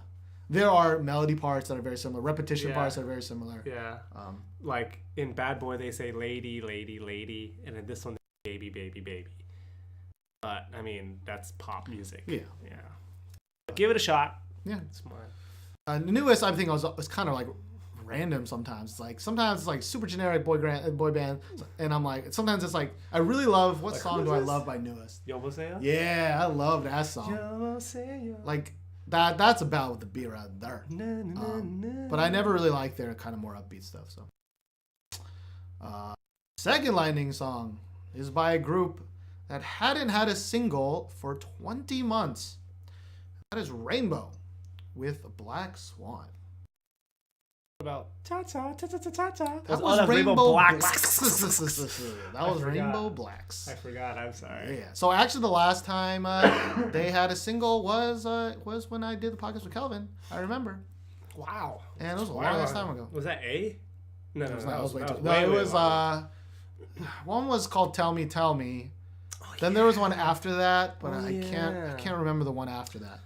A: there are melody parts that are very similar, repetition parts that are very similar.
B: Yeah. Like in Bad Boy, they say lady, lady, lady, and in this one, baby, baby, baby. But I mean, that's pop music. Yeah. Yeah. But give it a shot.
A: Yeah,
B: it's mine.
A: The Newest, I think, was kind of like random sometimes. Like sometimes it's like super generic boy band, and I'm like, sometimes it's like, I really love, what song do I love by Newest?
B: Yomoseo?
A: Yeah, I love that song.
B: Yomoseo.
A: Like that's about with the beat right there. But I never really liked their kind of more upbeat stuff. So, second lightning song is by a group that hadn't had a single for 20 months. That is Rainbow with Black Swan.
B: About cha-cha, cha-cha-cha-cha.
A: That was Rainbow
B: Blacks.
A: That was Rainbow Blacks.
B: I forgot. I'm sorry.
A: Yeah. So actually, the last time they had a single was when I did the podcast with Kelvin. I remember.
B: Wow.
A: And it was a long time ago.
B: Was that A? No,
A: it was way too. No, it was one was called Tell Me, Tell Me. Oh, then there was one after that, but I can't remember the one after that.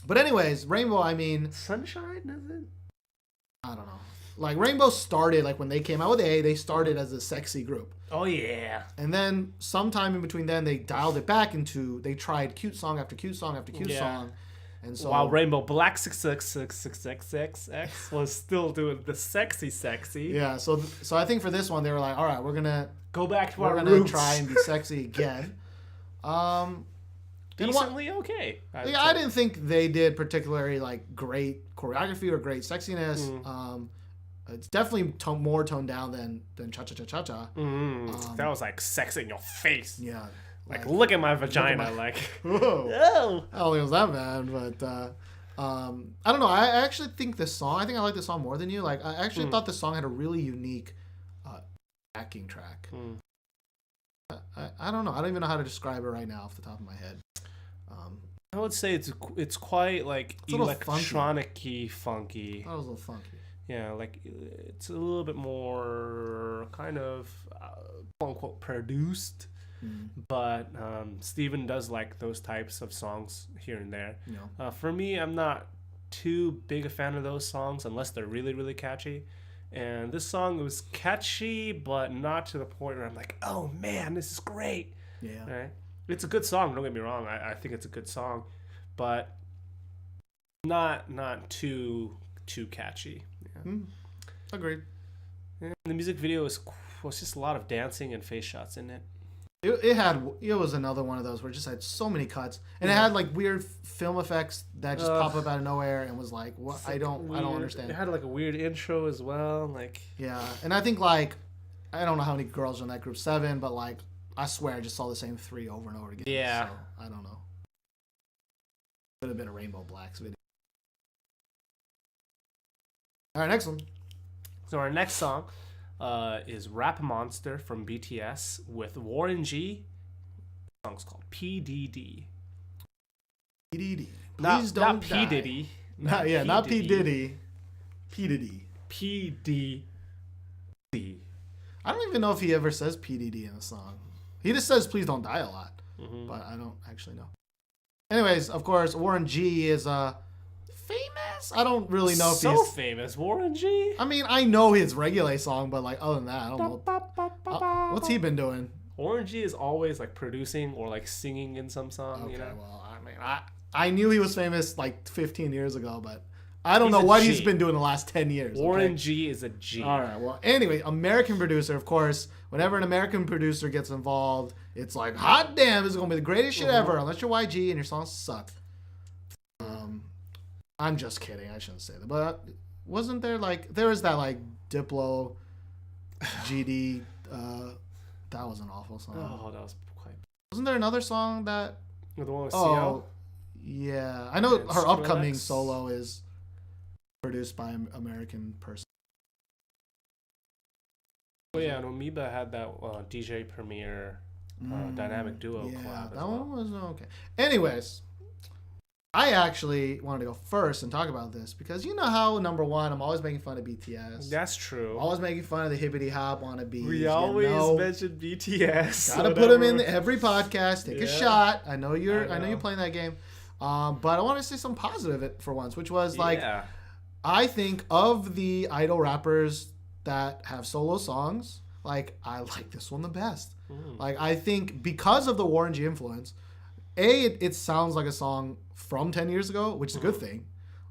A: But anyways, Rainbow, I mean...
B: Sunshine, is it?
A: I don't know. Like, Rainbow started, like, when they came out with A, they started as a sexy group.
B: Oh, yeah.
A: And then, sometime in between then, they dialed it back into... They tried cute song after cute song after cute song. And so...
B: While Rainbow Black 66666X was still doing the sexy.
A: Yeah, so I think for this one, they were like, all right, we're gonna...
B: Go back to our roots.
A: We're gonna try and be sexy again.
B: Decently okay.
A: I didn't think they did particularly like great choreography or great sexiness. It's definitely more toned down than Cha Cha Cha Cha Cha.
B: That was like sex in your face.
A: Yeah.
B: Like look at my vagina. Like
A: whoa.
B: Oh.
A: I don't think it was that bad, but I don't know. I actually think this song. I think I like this song more than you. Like I actually thought this song had a really unique backing track. I don't know. I don't even know how to describe it right now off the top of my head.
B: I would say it's quite like electronic-y, funky.
A: That was a little funky.
B: Yeah, like it's a little bit more kind of quote unquote produced. But Steven does like those types of songs here and there.
A: Yeah.
B: For me, I'm not too big a fan of those songs unless they're really, really catchy. And this song was catchy, but not to the point where I'm like, oh man, this is great.
A: Yeah.
B: Right? It's a good song, don't get me wrong. I think it's a good song, but not too catchy. Yeah.
A: Agreed.
B: And the music video was just a lot of dancing and face shots in it.
A: It was another one of those where it just had so many cuts, and it had like weird film effects that just pop up out of nowhere and was like, what? I don't understand.
B: It had like a weird intro as well, like
A: yeah. And I think like I don't know how many girls are in that group, 7, but like I swear I just saw the same 3 over and over again.
B: Yeah.
A: So I don't know. Could have been a Rainbow Blacks video. All right, next one.
B: So our next song is Rap Monster from BTS with Warren G. The song's called P.D.D.
A: P.D.D.
B: Please don't die. P.D.D.
A: Not P.D.D. P.D.D.
B: P.D.D.
A: I don't even know if he ever says P.D.D. in the song. He just says please don't die a lot. But I don't actually know. Anyways, of course, Warren G is famous. I don't really know if
B: he's famous. Warren G.
A: I mean, I know his Regulate song, but like other than that, I don't know. What's he been doing?
B: Warren G is always like producing or like singing in some song.
A: Okay,
B: you know?
A: Well, I mean, I knew he was famous like 15 years ago, but I don't know what he's been doing the last 10 years.
B: Warren G is a G.
A: All right. Well, anyway, American producer, of course. Whenever an American producer gets involved, it's like, hot damn, this is gonna be the greatest shit ever. Unless you're YG and your songs suck. I'm just kidding. I shouldn't say that. But wasn't there there was that like Diplo, GD. That was an awful song.
B: Oh, that was quite.
A: Wasn't there another song that?
B: The one with CL?
A: Yeah. I know her upcoming solo is produced by an American person.
B: Oh yeah, and Amoeba had that DJ Premier dynamic duo collab.
A: Yeah, that one was okay. Anyways, I actually wanted to go first and talk about this because you know how, number one, I'm always making fun of BTS.
B: That's true.
A: Always making fun of the hippity hop wannabes.
B: We always mention BTS.
A: Gotta put them in every podcast. Take a shot. I know you're playing that game. But I want to say something positive for once, which was I think of the idol rappers that have solo songs, I like this one the best. I think because of the Warren G influence, it sounds like a song from 10 years ago, which is a good thing.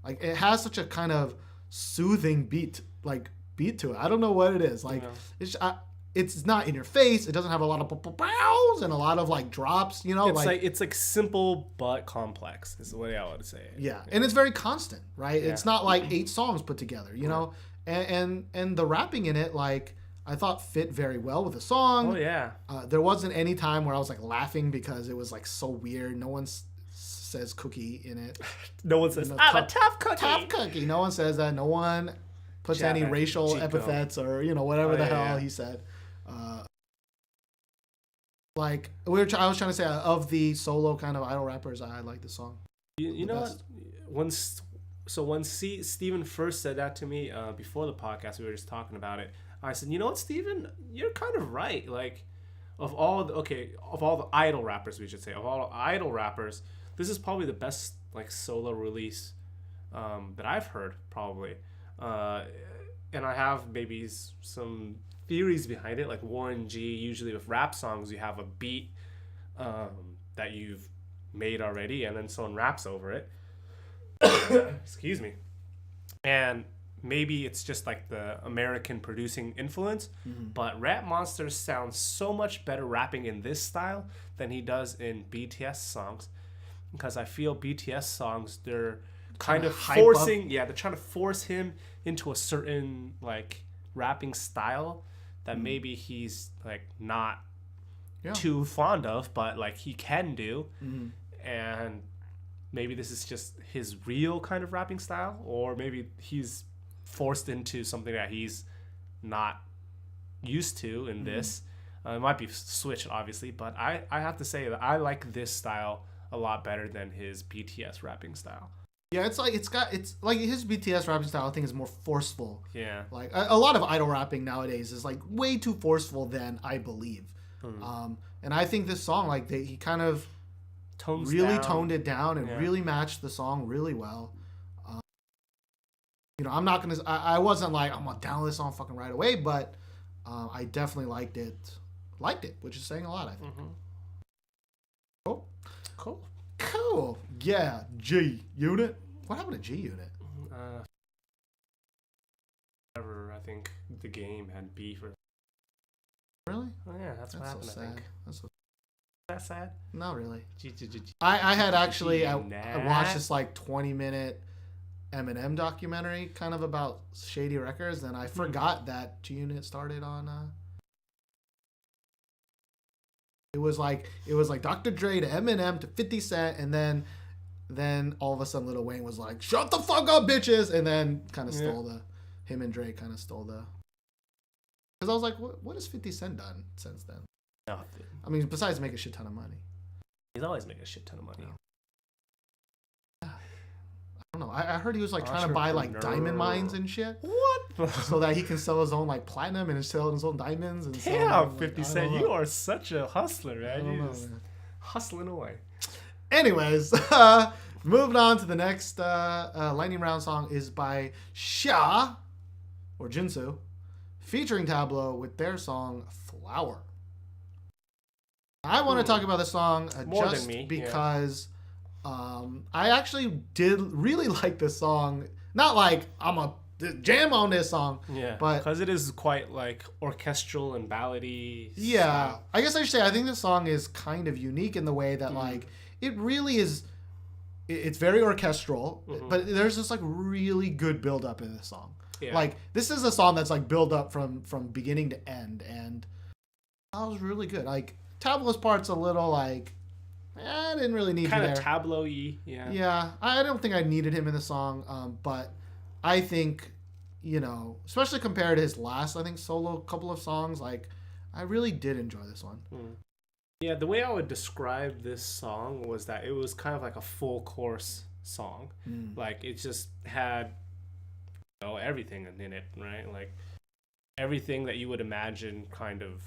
A: It has such a kind of soothing beat to it. I don't know what it is. It's not in your face. It doesn't have a lot of bows and a lot of drops.
B: It's simple but complex is the way I would say it.
A: Yeah, and it's very constant, right? Yeah. It's not 8 songs put together, you know. And the rapping in it, I thought fit very well with the song.
B: Oh yeah.
A: There wasn't any time where I was laughing because it was so weird. No one says cookie in it.
B: No one says I'm a tough cookie.
A: Tough cookie. No one says that. No one puts any racial epithets or whatever the hell he said. I was trying to say of the solo kind of idol rappers, I like the song.
B: You know what? When Steven first said that to me before the podcast, we were just talking about it. I said, you know what, Steven, you're kind of right. Of all the idol rappers, we should say, of all the idol rappers, this is probably the best solo release that I've heard probably. And I have maybe some theories behind it, like Warren G. Usually with rap songs, you have a beat that you've made already, and then someone raps over it. Excuse me. And maybe it's just the American producing influence, but Rap Monster sounds so much better rapping in this style than he does in BTS songs, because I feel BTS songs, they're kind of forcing, they're trying to force him into a certain rapping style that maybe he's not too fond of, but he can do. And maybe this is just his real kind of rapping style, or maybe he's forced into something that he's not used to in this. It might be switched, obviously, but I have to say that I like this style a lot better than his BTS rapping style.
A: Yeah, it's his BTS rapping style, I think, is more forceful.
B: Yeah.
A: A lot of idol rapping nowadays is way too forceful than I believe. And I think this song, like he kind of toned it down and really matched the song really well. I'm not gonna. I wasn't like I'm gonna download this song fucking right away, but I definitely liked it, which is saying a lot. I think. Cool. Yeah, G Unit. What happened to G Unit?
B: I think the game had beef or.
A: Really?
B: Oh yeah, that's what happened.
A: So
B: I think.
A: That's so
B: that sad?
A: Not really. I had actually I watched this like 20-minute Eminem documentary kind of about shady records, and I forgot that G Unit started on it was like Dr. Dre to Eminem to 50 Cent, and then all of a sudden Lil Wayne was like, shut the fuck up bitches, and then kind of stole him and Dre kind of stole because I was like, what has 50 Cent done since then?
B: Nothing.
A: I mean, besides make a shit ton of money.
B: He's always making a shit ton of money.
A: I don't know. I heard he was like trying to buy like diamond mines and shit.
B: What?
A: So that he can sell his own like platinum and sell his own diamonds. And
B: damn, 50 Cent, you are such a hustler, man. You're just hustling away.
A: Anyways, moving on to the next lightning round song is by Sha or Jinsu, featuring Tablo with their song Flower. I want to talk about this song just because I actually did really like this song. Not like I'm a jam on this song, but
B: because it is quite like orchestral and ballady.
A: Yeah,
B: style.
A: I guess I should say I think this song is kind of unique in the way that like it really is. It's very orchestral, but there's this like really good build up in this song. Yeah. Like this is a song that's like build up from beginning to end, and that was really good. Like Tablo's part's a little like I didn't really need
B: kind
A: you
B: of
A: there.
B: Tablo-y, yeah.
A: Yeah, I don't think I needed him in the song, but I think especially compared to his last, I think solo couple of songs, like I really did enjoy this one.
B: Yeah, the way I would describe this song was that it was kind of like a full course song. Like it just had everything in it, right? Like everything that you would imagine kind of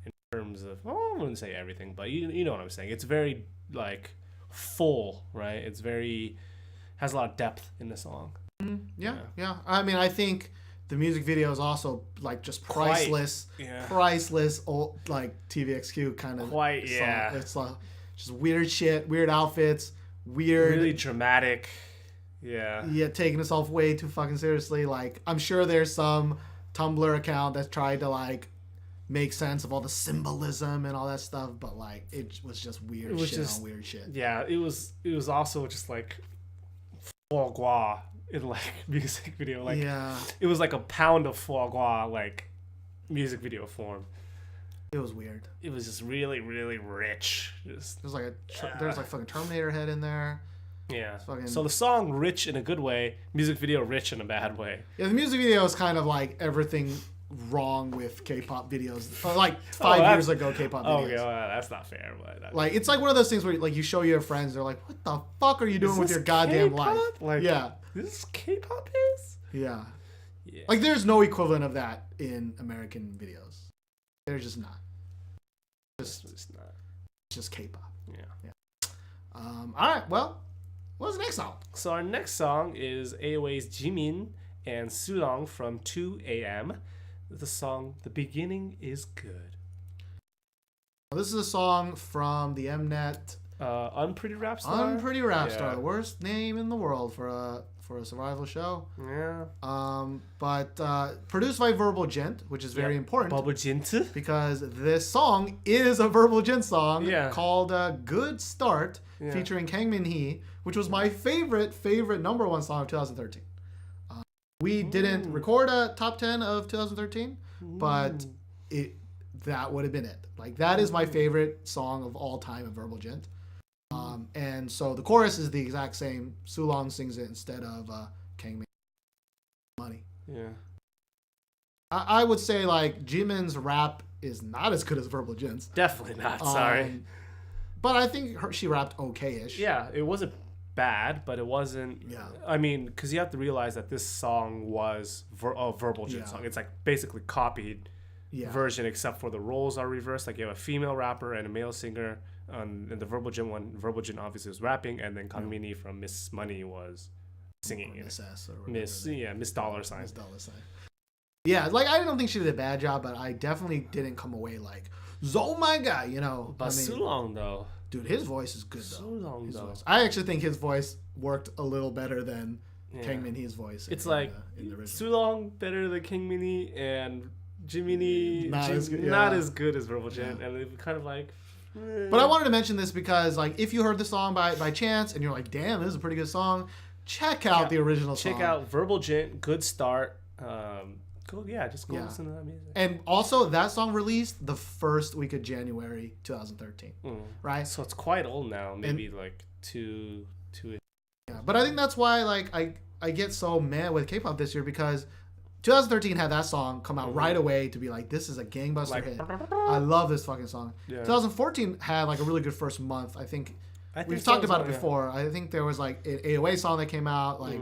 B: in terms of, I wouldn't say everything, but you know what I'm saying. It's very like full, right? It's has a lot of depth in the song.
A: Yeah. I mean, I think the music video is also like just priceless, old like TVXQ kind of song. It's like just weird shit, weird outfits,
B: really dramatic.
A: Yeah, taking itself way too fucking seriously. Like I'm sure there's some Tumblr account that tried to like make sense of all the symbolism and all that stuff, but like it was just weird shit.
B: Yeah, it was also just like foie gras in like music video. Like it was like a pound of foie gras like music video form.
A: It was weird.
B: It was just really, really rich. There's
A: like there's like fucking Terminator head in there.
B: Yeah. So the song rich in a good way, music video rich in a bad way.
A: Yeah, the music video is kind of like everything wrong with K-pop videos. Like 5 years ago, K-pop videos.
B: Okay, well, that's not fair. But
A: like it's like one of those things where like you show your friends, they're like, "What the fuck are you doing with your goddamn
B: K-pop?
A: life?"
B: Like,
A: yeah,
B: this is K-pop is.
A: Yeah. Like there's no equivalent of that in American videos. There's just not. It's just K-pop. Yeah. All right. Well, what's the next song?
B: So our next song is AOA's Jimin and Seulong from 2 AM. The song "The Beginning Is Good."
A: This is a song from the Mnet.
B: Unpretty Rap Star.
A: Unpretty Rap Star, the worst name in the world for a survival show.
B: Yeah.
A: But produced by Verbal Gent, which is very important.
B: Verbal Gent.
A: Because this song is a Verbal Gent song called "Good Start," featuring Kang Min Hee, which was my favorite number one song of 2013. We didn't record a top 10 of 2013, but that would have been it. Like that is my favorite song of all time of Verbal Gent. And so the chorus is the exact same. Seulong sings it instead of Kang Min. Money.
B: Yeah.
A: I would say like Jimin's rap is not as good as Verbal Gent's.
B: Definitely not. Sorry.
A: But I think she rapped okay-ish.
B: Yeah, it wasn't bad, but it wasn't.
A: Yeah.
B: I mean, because you have to realize that this song was a Verbal Gent song. It's like basically copied version, except for the roles are reversed. Like you have a female rapper and a male singer. And the Verbal Jin one, Verbal Jin obviously was rapping, and then Kangmini from Miss Money was singing.
A: Miss S or
B: Miss Dollar Sign.
A: Miss Dollar Sign. Yeah, like I don't think she did a bad job, but I definitely didn't come away like, oh my god, you know.
B: But Seulong though,
A: dude, his voice is good though.
B: Seulong though,
A: I actually think his voice worked a little better than Kangmin's voice.
B: It's like Seulong better than Kangmini, and Jimin not as good as Verbal Jin, and it's kind of like.
A: But I wanted to mention this because, like, if you heard the song by chance and you're like, damn, this is a pretty good song, check out the original song.
B: Check out Verbal Jin, good start. Just go listen to that music.
A: And also, that song released the first week of January 2013, right?
B: So it's quite old now, maybe like two.
A: Yeah, but I think that's why, like, I get so mad with K-pop this year because 2013 had that song come out right away to be like, this is a gangbuster hit. I love this fucking song. Yeah. 2014 had like a really good first month. I think we've talked about it before. I think there was like an AOA song that came out, like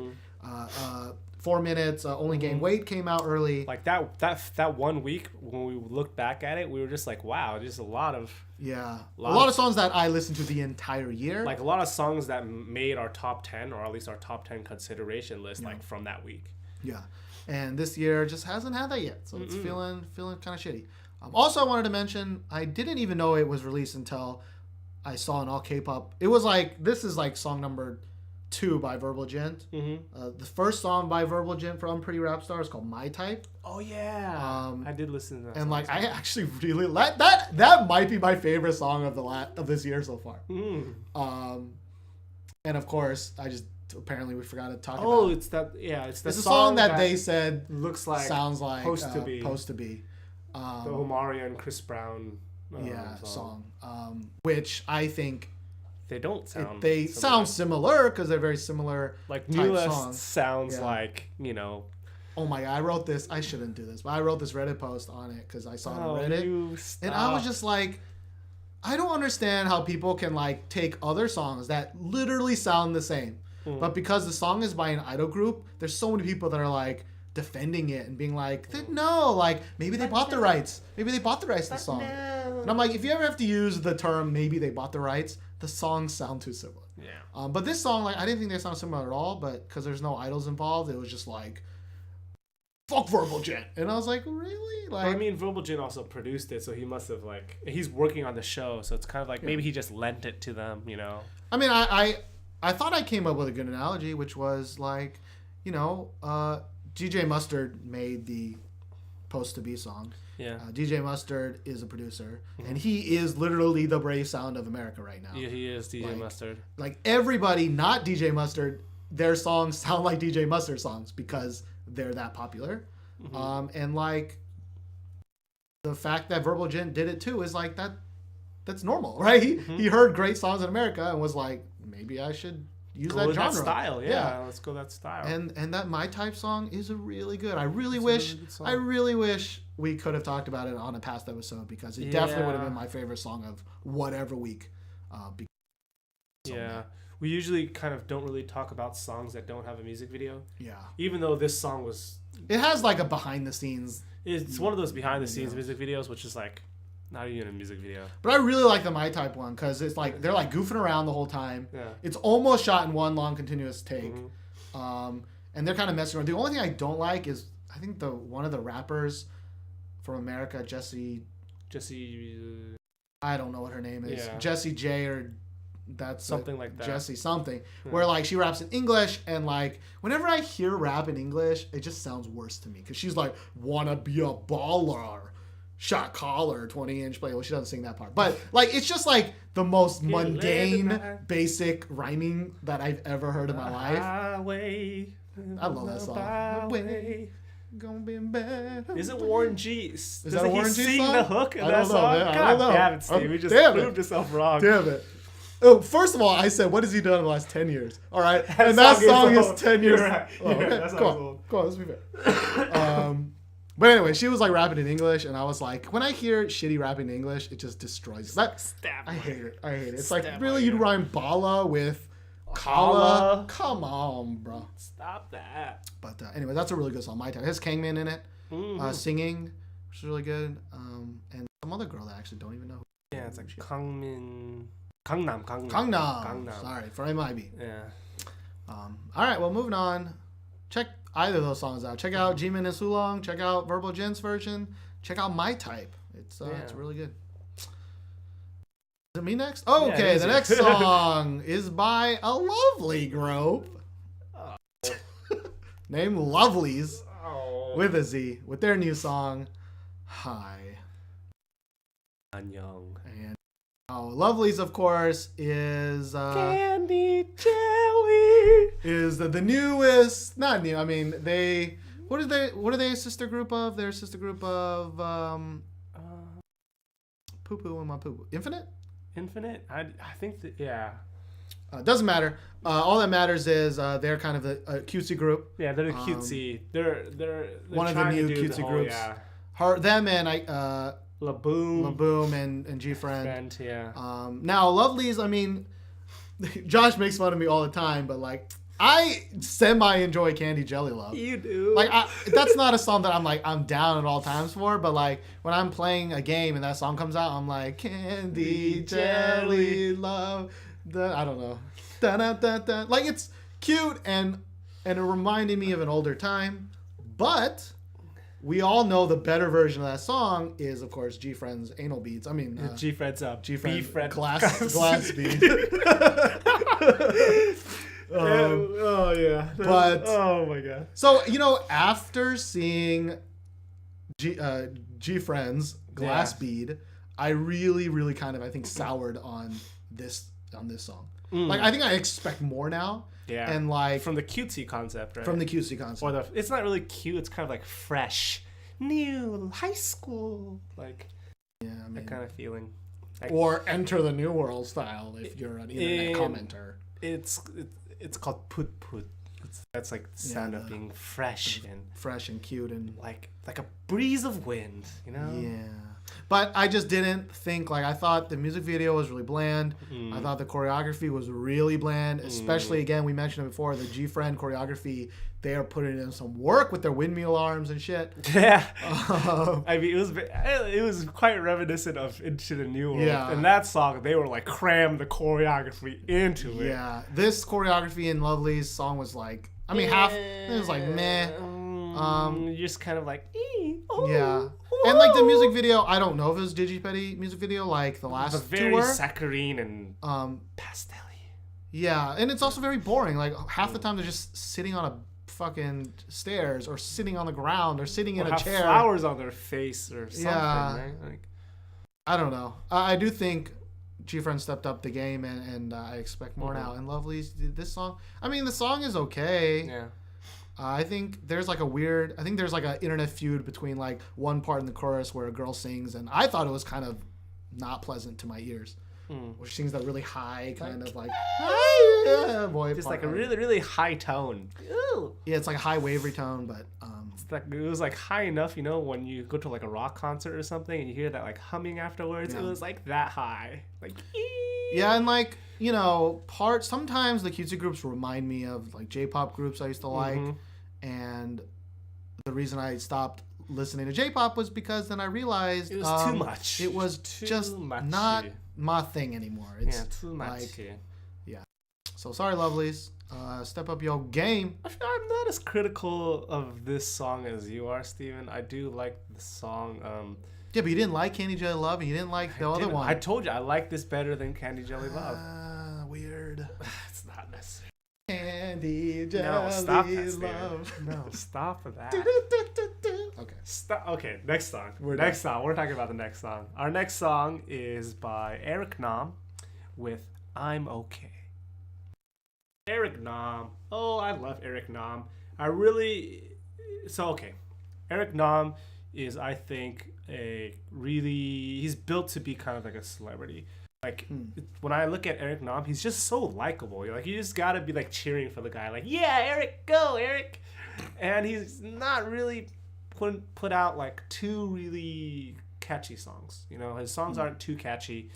A: 4 minutes. Only Gain Weight came out early.
B: Like that 1 week when we looked back at it, we were just like, wow, there's a lot of
A: a lot of songs that I listened to the entire year.
B: Like a lot of songs that made our top 10 or at least our top 10 consideration list, like from that week.
A: Yeah. And this year just hasn't had that yet, so it's feeling kind of shitty. Also, I wanted to mention, I didn't even know it was released until I saw an all K-pop. It was like, this is like song number 2 by Verbal Jin. The first song by Verbal Jin for Unpretty Rap Star is called My Type.
B: Oh yeah, I did listen to that.
A: And like, I actually really like that. That might be my favorite song of this year so far. And of course, apparently we forgot to talk about.
B: Oh, it's that. Yeah, it's
A: the song that they said
B: looks like
A: sounds like
B: supposed to be. The Omarion and Chris Brown
A: song. Which I think
B: they don't sound.
A: They sound similar because they're very similar.
B: Like Newest sounds like, you know.
A: Oh my god, I wrote this. I shouldn't do this, but I wrote this Reddit post on it because I saw it on Reddit, and I was just like, I don't understand how people can like take other songs that literally sound the same. But because the song is by an idol group, there's so many people that are like defending it and being like, no, like maybe they bought the rights. Maybe they bought the rights to the song. No. And I'm like, if you ever have to use the term maybe they bought the rights, the songs sound too similar.
B: Yeah.
A: But this song, like, I didn't think they sound similar at all, but because there's no idols involved, it was just like, fuck Verbal Jin. And I was like, really? Like,
B: I mean, Verbal Jin also produced it, so he must have like, he's working on the show, so it's kind of like maybe he just lent it to them, you know?
A: I mean, I thought I came up with a good analogy, which was like, you know, DJ Mustard made the Post to Be song.
B: Yeah.
A: DJ Mustard is a producer, and he is literally the Brave Sound of America right now.
B: Yeah, he is DJ Mustard.
A: Like everybody, not DJ Mustard, their songs sound like DJ Mustard songs because they're that popular. And like the fact that Verbal Jin did it too is like that's normal, right? He heard great songs in America and was like, maybe I should use that genre.
B: That style, yeah. Let's go that style.
A: And that My Type song is a really good. I really wish we could have talked about it on a past episode because it definitely would have been my favorite song of whatever week.
B: We usually kind of don't really talk about songs that don't have a music video.
A: Yeah.
B: Even though this song was...
A: It has like a behind the scenes...
B: It's one of those behind the scenes music videos, which is like not even a music video.
A: But I really like the My Type one because it's like they're like goofing around the whole time.
B: Yeah.
A: It's almost shot in one long continuous take. And they're kind of messing around. The only thing I don't like is I think one of the rappers from America, Jessie... I don't know what her name is.
B: Yeah.
A: Jessie J or... That's
B: something like that.
A: Jessie something. Where like she raps in English and like whenever I hear rap in English, it just sounds worse to me because she's like wanna be a baller, shot collar, 20-inch play. Well, she doesn't sing that part, but like it's just like the most mundane, basic rhyming that I've ever heard in my life.
B: Highway,
A: I love that song. Highway, gonna be bad.
B: Is it Warren G? Is
A: that a Warren G
B: sing
A: song?
B: the hook in
A: I
B: that
A: don't know,
B: song?
A: man.
B: God
A: I don't know.
B: damn it, Steve. You just proved yourself wrong.
A: Damn it. Oh, first of all, I said, what has he done in the last 10 years? All right. And that song is 10 years.
B: You're right.
A: Oh, okay.
B: That song's old.
A: Go on. Let's be fair. But anyway, she was like rapping in English, and I was like, when I hear shitty rapping in English, it just destroys it. I hate it. It's like, really, you'd rhyme bala with kala? Come on, bro.
B: Stop that.
A: But anyway, that's a really good song. My Type. It has Kangmin in it, singing. which is really good. And some other girl that I actually don't even know.
B: Yeah, it's like Gangnam.
A: Sorry, for MIB.
B: Yeah.
A: All right, well, moving on. Check either of those songs out. Check out Jimin and Seulong. Check out Verbal Jin's version. Check out My Type. It's really good. Is it me next? Oh,
B: yeah,
A: okay, the next song is by a lovely group named Lovelyz with a Z, with their new song, Hi.
B: Annyeong.
A: And Lovelyz, of course, is
B: Candy Jelly.
A: Is the newest? Not new. I mean, what are they a sister group of? They're a sister group of Poo Poo and My Poo Poo.
B: Infinite? I think that, yeah.
A: Doesn't matter. All that matters is they're kind of a cutesy group.
B: Yeah, they're cutesy. They're
A: one of the new cutesy groups. Yeah. Them and Laboom and G-Friend.
B: Yeah.
A: Now Lovelyz, I mean, Josh makes fun of me all the time, but like I semi-enjoy Candy Jelly Love.
B: You do.
A: Like that's not a song that I'm down at all times for, but like when I'm playing a game and that song comes out, I'm like Candy Jelly Love. I don't know. Da-da-da-da. Like it's cute and it reminded me of an older time, but we all know the better version of that song is, of course, G-Friend's Anal Beads. I mean,
B: G-Friend's
A: G-Friend glass bead.
B: Oh yeah.
A: But
B: oh my god.
A: So after seeing G-Friend's glass bead, I really, really kind of I think soured on this song. Like I think I expect more now.
B: Yeah.
A: And like
B: from the cutesy concept, right?
A: From the cutesy concept.
B: Or it's not really cute. It's kind of like fresh, new, high school, like that kind of feeling. Like,
A: or Enter the New World style if you're an internet commenter.
B: It's called put. That's like the sound of being fresh and
A: cute and
B: like a breeze of wind,
A: Yeah. But I just didn't think, like, I thought the music video was really bland. I thought the choreography was really bland, especially, again, we mentioned it before, the G-Friend choreography, they are putting in some work with their windmill arms and shit.
B: Yeah. I mean, it was quite reminiscent of Into the New World.
A: Yeah.
B: In that song, they were, like, crammed the choreography into it.
A: Yeah. This choreography in Lovely's song was, like, I mean, half, it was, like, meh.
B: You're just kind of like, oh.
A: Yeah. And like the music video, I don't know if it was Digipedi music video like the last
B: very
A: two were.
B: saccharine and pastel-y.
A: Yeah, and it's also very boring. Like half the time they're just sitting on a fucking stairs or sitting on the ground or sitting in a chair.
B: Flowers on their face or something, right? Like,
A: I don't know. I do think G-Friend stepped up the game and I expect more now. And Lovelyz did this song. I mean, the song is okay.
B: Yeah.
A: I think there's like an internet feud between like one part in the chorus where a girl sings, and I thought it was kind of not pleasant to my ears. Where she sings that really high kind of like boy,
B: just like a really, really high tone. Ew.
A: Yeah, it's like a high wavery tone, but
B: it was like high enough, when you go to like a rock concert or something and you hear that like humming afterwards. It was like that high, like.
A: Yeah, and like sometimes the cutesy groups remind me of like J-pop groups I used to like, and the reason I stopped listening to J-pop was because then I realized
B: it was too much.
A: It was just not my thing anymore. It's
B: too much.
A: Like, yeah. So sorry, Lovelyz. Step up your game.
B: I'm not as critical of this song as you are, Steven. I do like the song.
A: Yeah, but you didn't like Candy Jelly Love, and you didn't like the other one.
B: I told you, I like this better than Candy Jelly Love.
A: Weird.
B: It's not necessary.
A: Candy Jelly Love.
B: No, stop that.
A: Okay.
B: Stop. Okay, next song. We're talking about the next song. Our next song is by Eric Nam with I'm Okay. Eric Nam. Oh, I love Eric Nam. Eric Nam is, I think, he's built to be kind of like a celebrity. Like when I look at Eric Nam, he's just so likable. Like you just gotta be like cheering for the guy. Like, yeah, Eric, go, Eric. And he's not really put out like two really catchy songs. His songs aren't too catchy.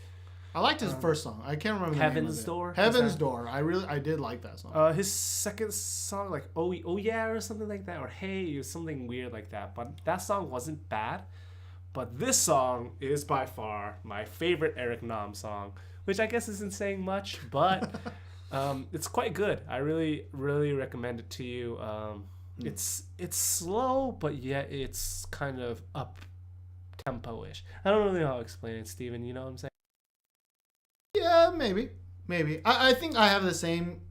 A: I liked his first song. I can't remember the name of it.
B: Heaven's Door.
A: Heaven's Door. I did like that song.
B: His second song, like oh yeah or something like that, or Hey, or something weird like that. But that song wasn't bad. But this song is by far my favorite Eric Nam song, which I guess isn't saying much, but it's quite good. I really, really recommend it to you. It's slow, but yet it's kind of up tempo-ish. I don't really know how to explain it, Steven. You know what I'm saying?
A: Yeah, maybe. I think I have the same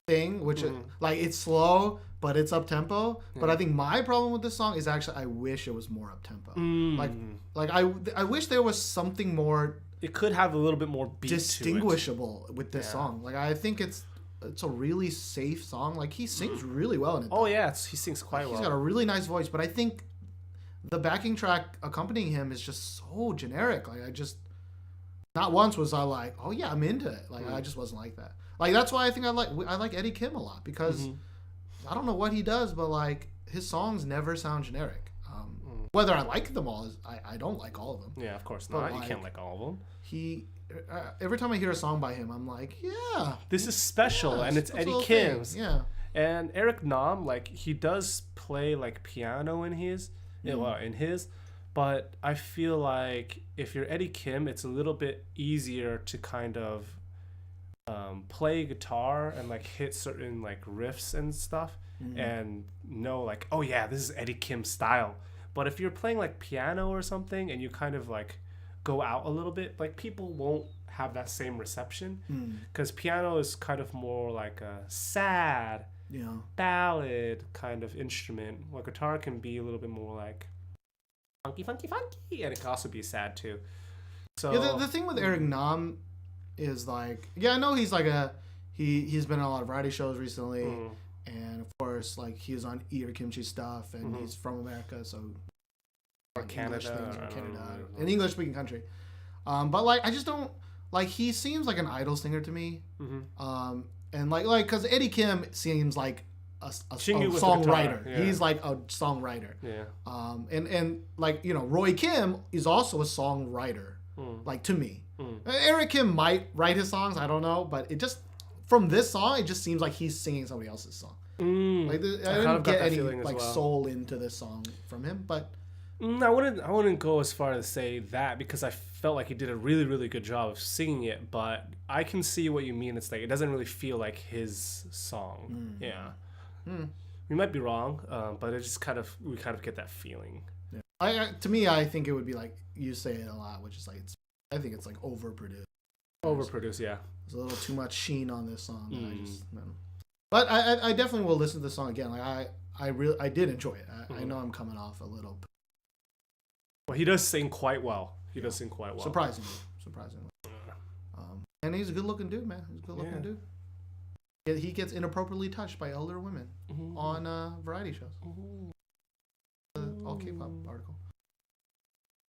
A: thing, which is, like, it's slow, but it's up tempo. But I think my problem with this song is actually I wish it was more up tempo. Like I wish there was something more.
B: It could have a little bit more beat
A: distinguishable to it with this song. Like I think it's a really safe song. Like he sings really well in it.
B: Oh yeah, he sings quite well.
A: He's got a really nice voice, but I think the backing track accompanying him is just so generic. Like I just not once was I like, oh yeah, I'm into it. Like I just wasn't like that. Like that's why I think I like Eddie Kim a lot because I don't know what he does, but like his songs never sound generic. Whether I like them all, I don't like all of them.
B: Yeah, of course not. You can't like all of them.
A: He every time I hear a song by him, I'm like, yeah,
B: this is special, and it's Eddie Kim's.
A: Thing. Yeah,
B: and Eric Nam, like he does play like piano in his, but I feel like if you're Eddie Kim, it's a little bit easier to kind of play guitar and like hit certain like riffs and stuff, and know like, oh yeah, this is Eddie Kim's style. But if you're playing like piano or something and you kind of like go out a little bit, like people won't have that same reception because piano is kind of more like a sad ballad kind of instrument, while guitar can be a little bit more like funky, and it can also be sad too. So
A: the thing with Eric Nam is like, I know he's like he's been on a lot of variety shows recently. And of course, like he was on Eat Your Kimchi stuff, and he's from America, so
B: or Canada,
A: an English-speaking country. But like, I just don't like. He seems like an idol singer to me. And like, cause Eddie Kim seems like a songwriter. Yeah. He's like a songwriter.
B: Yeah.
A: And like Roy Kim is also a songwriter. Like to me, Eric Kim might write his songs. I don't know, but it just. From this song, it just seems like he's singing somebody else's song. Like I didn't get any like soul into this song from him, but
B: I wouldn't go as far as say that because I felt like he did a really, really good job of singing it. But I can see what you mean. It's like it doesn't really feel like his song. We might be wrong, but it just we kind of get that feeling.
A: Yeah. To me, I think it would be like you say it a lot, which is like I think it's like overproduced.
B: Overproduced, yeah.
A: There's a little too much sheen on this song. But I definitely will listen to the song again. Like I did enjoy it. I know I'm coming off a little.
B: Well, he does sing quite well. He does sing quite well.
A: Surprisingly. And he's a good-looking dude, man. He's a good-looking dude. He gets inappropriately touched by elder women on variety shows. All K-pop article.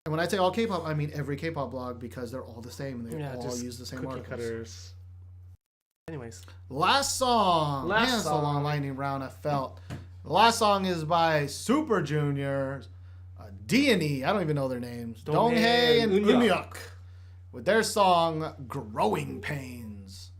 A: And when I say all K-pop, I mean every K-pop blog because they're all the same and they all use the same articles.
B: Cutters. Anyways,
A: last song. It's a long lightning round. I felt the last song is by Super Junior, D&E. I don't even know their names. Donghae and Eunhyuk with their song "Growing Pains."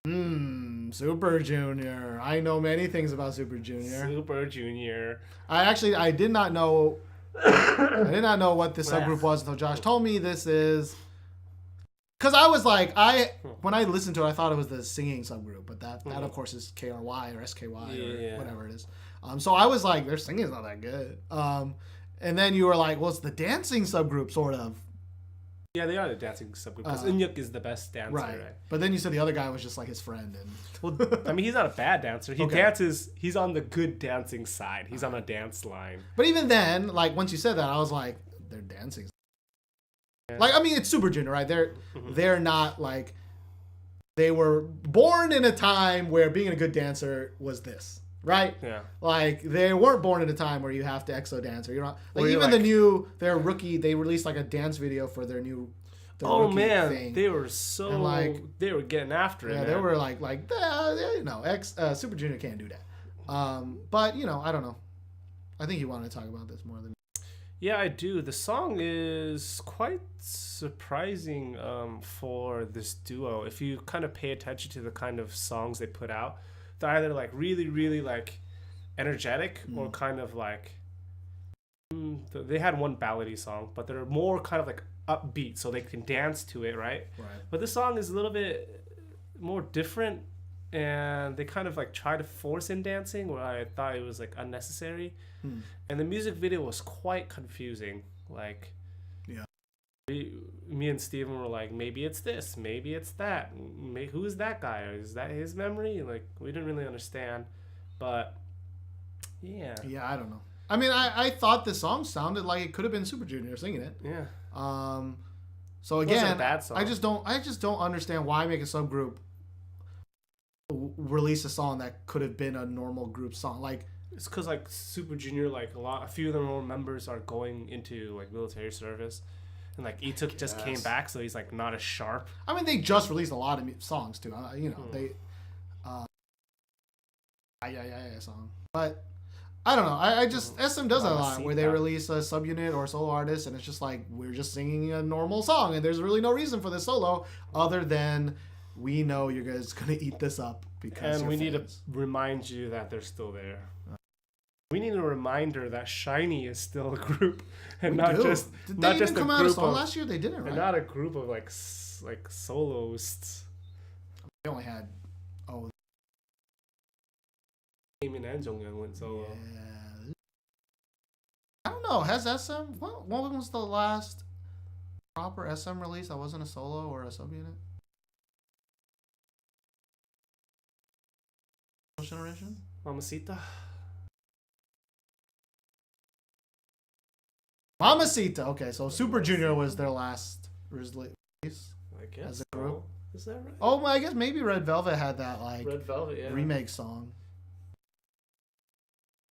A: Super Junior. I know many things about Super Junior.
B: Super Junior.
A: I did not know. I did not know what this subgroup was until Josh told me this is. Because I was like, when I listened to it, I thought it was the singing subgroup, but that of course is KRY or SKY or whatever it is. So I was like, their singing is not that good. And then you were like, well, it's the dancing subgroup, sort of.
B: Yeah, they are the dancing subgroup because Eunhyuk is the best dancer, right?
A: But then you said the other guy was just like his friend, and
B: well, I mean, he's not a bad dancer. He dances. He's on the good dancing side. He's on a dance line.
A: But even then, like once you said that, I was like, they're dancing. Yeah. Like I mean, it's Super Junior, right? They're not like they were born in a time where being a good dancer was this. Right?
B: Yeah.
A: Like, they weren't born at a time where you have to EXO dance. Or you're not, like, even their rookie, they released, like, a dance video for their rookie thing.
B: They were so, and, like, they were getting after it,
A: man. They were, like Super Junior can't do that. But, I don't know. I think you want to talk about this more than me.
B: Yeah, I do. The song is quite surprising for this duo. If you kind of pay attention to the kind of songs they put out, they're either like really, really like energetic or kind of like They had one ballady song, but they're more kind of like upbeat, so they can dance to it, right?
A: Right.
B: But this song is a little bit more different, and they kind of like try to force in dancing, where I thought it was like unnecessary. And the music video was quite confusing. Like, me and Steven were like, maybe it's this, maybe it's that. Who is that guy? Is that his memory? Like, we didn't really understand. But yeah.
A: Yeah, I don't know. I mean, I thought the song sounded like it could have been Super Junior singing it.
B: Yeah.
A: So again,
B: it wasn't a bad song.
A: I just don't understand why make a subgroup release a song that could have been a normal group song. Like,
B: it's because like Super Junior, like a few of their members are going into like military service, and like Ituk just came back, so he's like not as sharp.
A: I mean, they just released a lot of songs too. They song, but I don't know. I just SM does that a lot, where they release a subunit or a solo artist, and it's just like we're just singing a normal song, and there's really no reason for this solo other than we know you guys gonna eat this up because. And we need to
B: remind you that they're still there. We need a reminder that SHINee is still a group, and not just
A: Did
B: not
A: they
B: just
A: even come out a song last year? They didn't, right?
B: And not a group of like soloists.
A: They only had
B: Jimin and Jonghyun went solo.
A: Yeah. I don't know. Has SM? What was the last proper SM release that wasn't a solo or a subunit? Generation?
B: Mamacita.
A: Mamacita. Okay, so Super Junior was their last release.
B: I guess.
A: As a group.
B: Is that right?
A: Oh, I guess maybe Red Velvet had that like
B: Red Velvet,
A: remake song.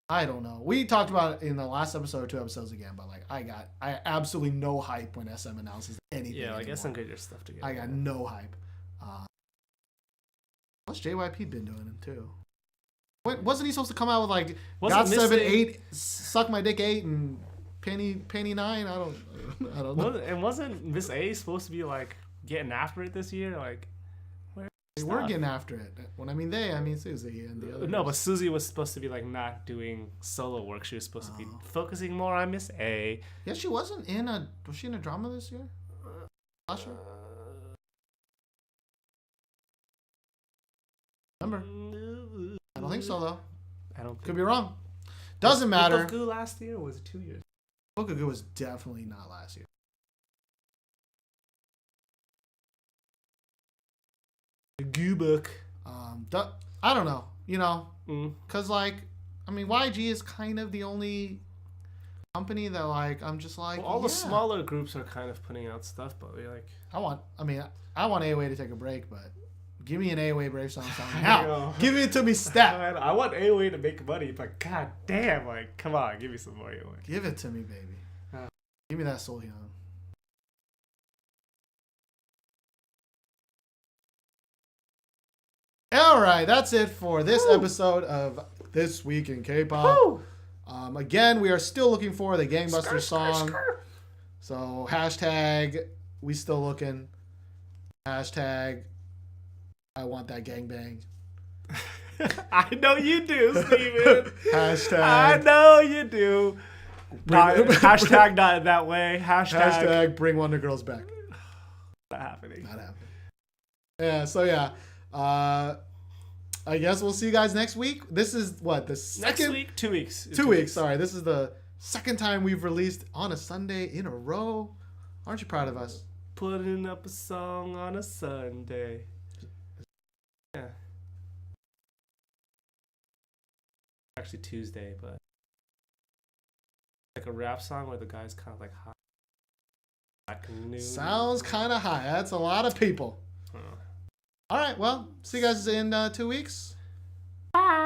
A: I don't know. We talked about it in the last episode or 2 episodes again, but like I absolutely no hype when SM announces anything.
B: Yeah, like
A: anymore.
B: SM get your stuff together.
A: I got no hype. What's JYP been doing too? Wasn't he supposed to come out with like Got 7, 8, Suck My Dick 8, and Penny 9? I don't know.
B: And wasn't Miss A supposed to be like getting after it this year? Like,
A: they were getting after it. When I mean Suzy and the other.
B: No, but Suzy was supposed to be like not doing solo work. She was supposed to be focusing more on Miss A.
A: Yeah, she wasn't in a. Was she in a drama this year? Last year? Remember? I don't think so though.
B: I don't.
A: Could be wrong. Doesn't matter.
B: Bookagoo last year, or was it 2 years?
A: Bookagoo was definitely not last year.
B: The Goo Book.
A: I don't know. Because like, I mean, YG is kind of the only company that like I'm just like.
B: Well, all the smaller groups are kind of putting out stuff, but we like.
A: I want AOA to take a break, but give me an AOA Brave Song now. Give it to me, stat.
B: I want AOA to make money, but god damn, like, come on, give me some more AOA.
A: Give it to me, baby. Give me that Seulong. All right, that's it for this episode of This Week in K-Pop. Again, we are still looking for the Gangbusters song. So hashtag we still looking. Hashtag I want that gangbang.
B: I know you do, Steven.
A: Hashtag
B: I know you do. Hashtag not that way.
A: Hashtag bring Wonder Girls back.
B: Not happening.
A: Yeah, so yeah. I guess we'll see you guys next week. This is what, the second?
B: Next week? 2 weeks.
A: 2 weeks, sorry. This is the second time we've released on a Sunday in a row. Aren't you proud of us?
B: Putting up a song on a Sunday. Yeah. Actually Tuesday, but like a rap song where the guy's kind of like high.
A: Sounds kind of high. That's a lot of people. All right, well, see you guys in 2 weeks.
B: Bye.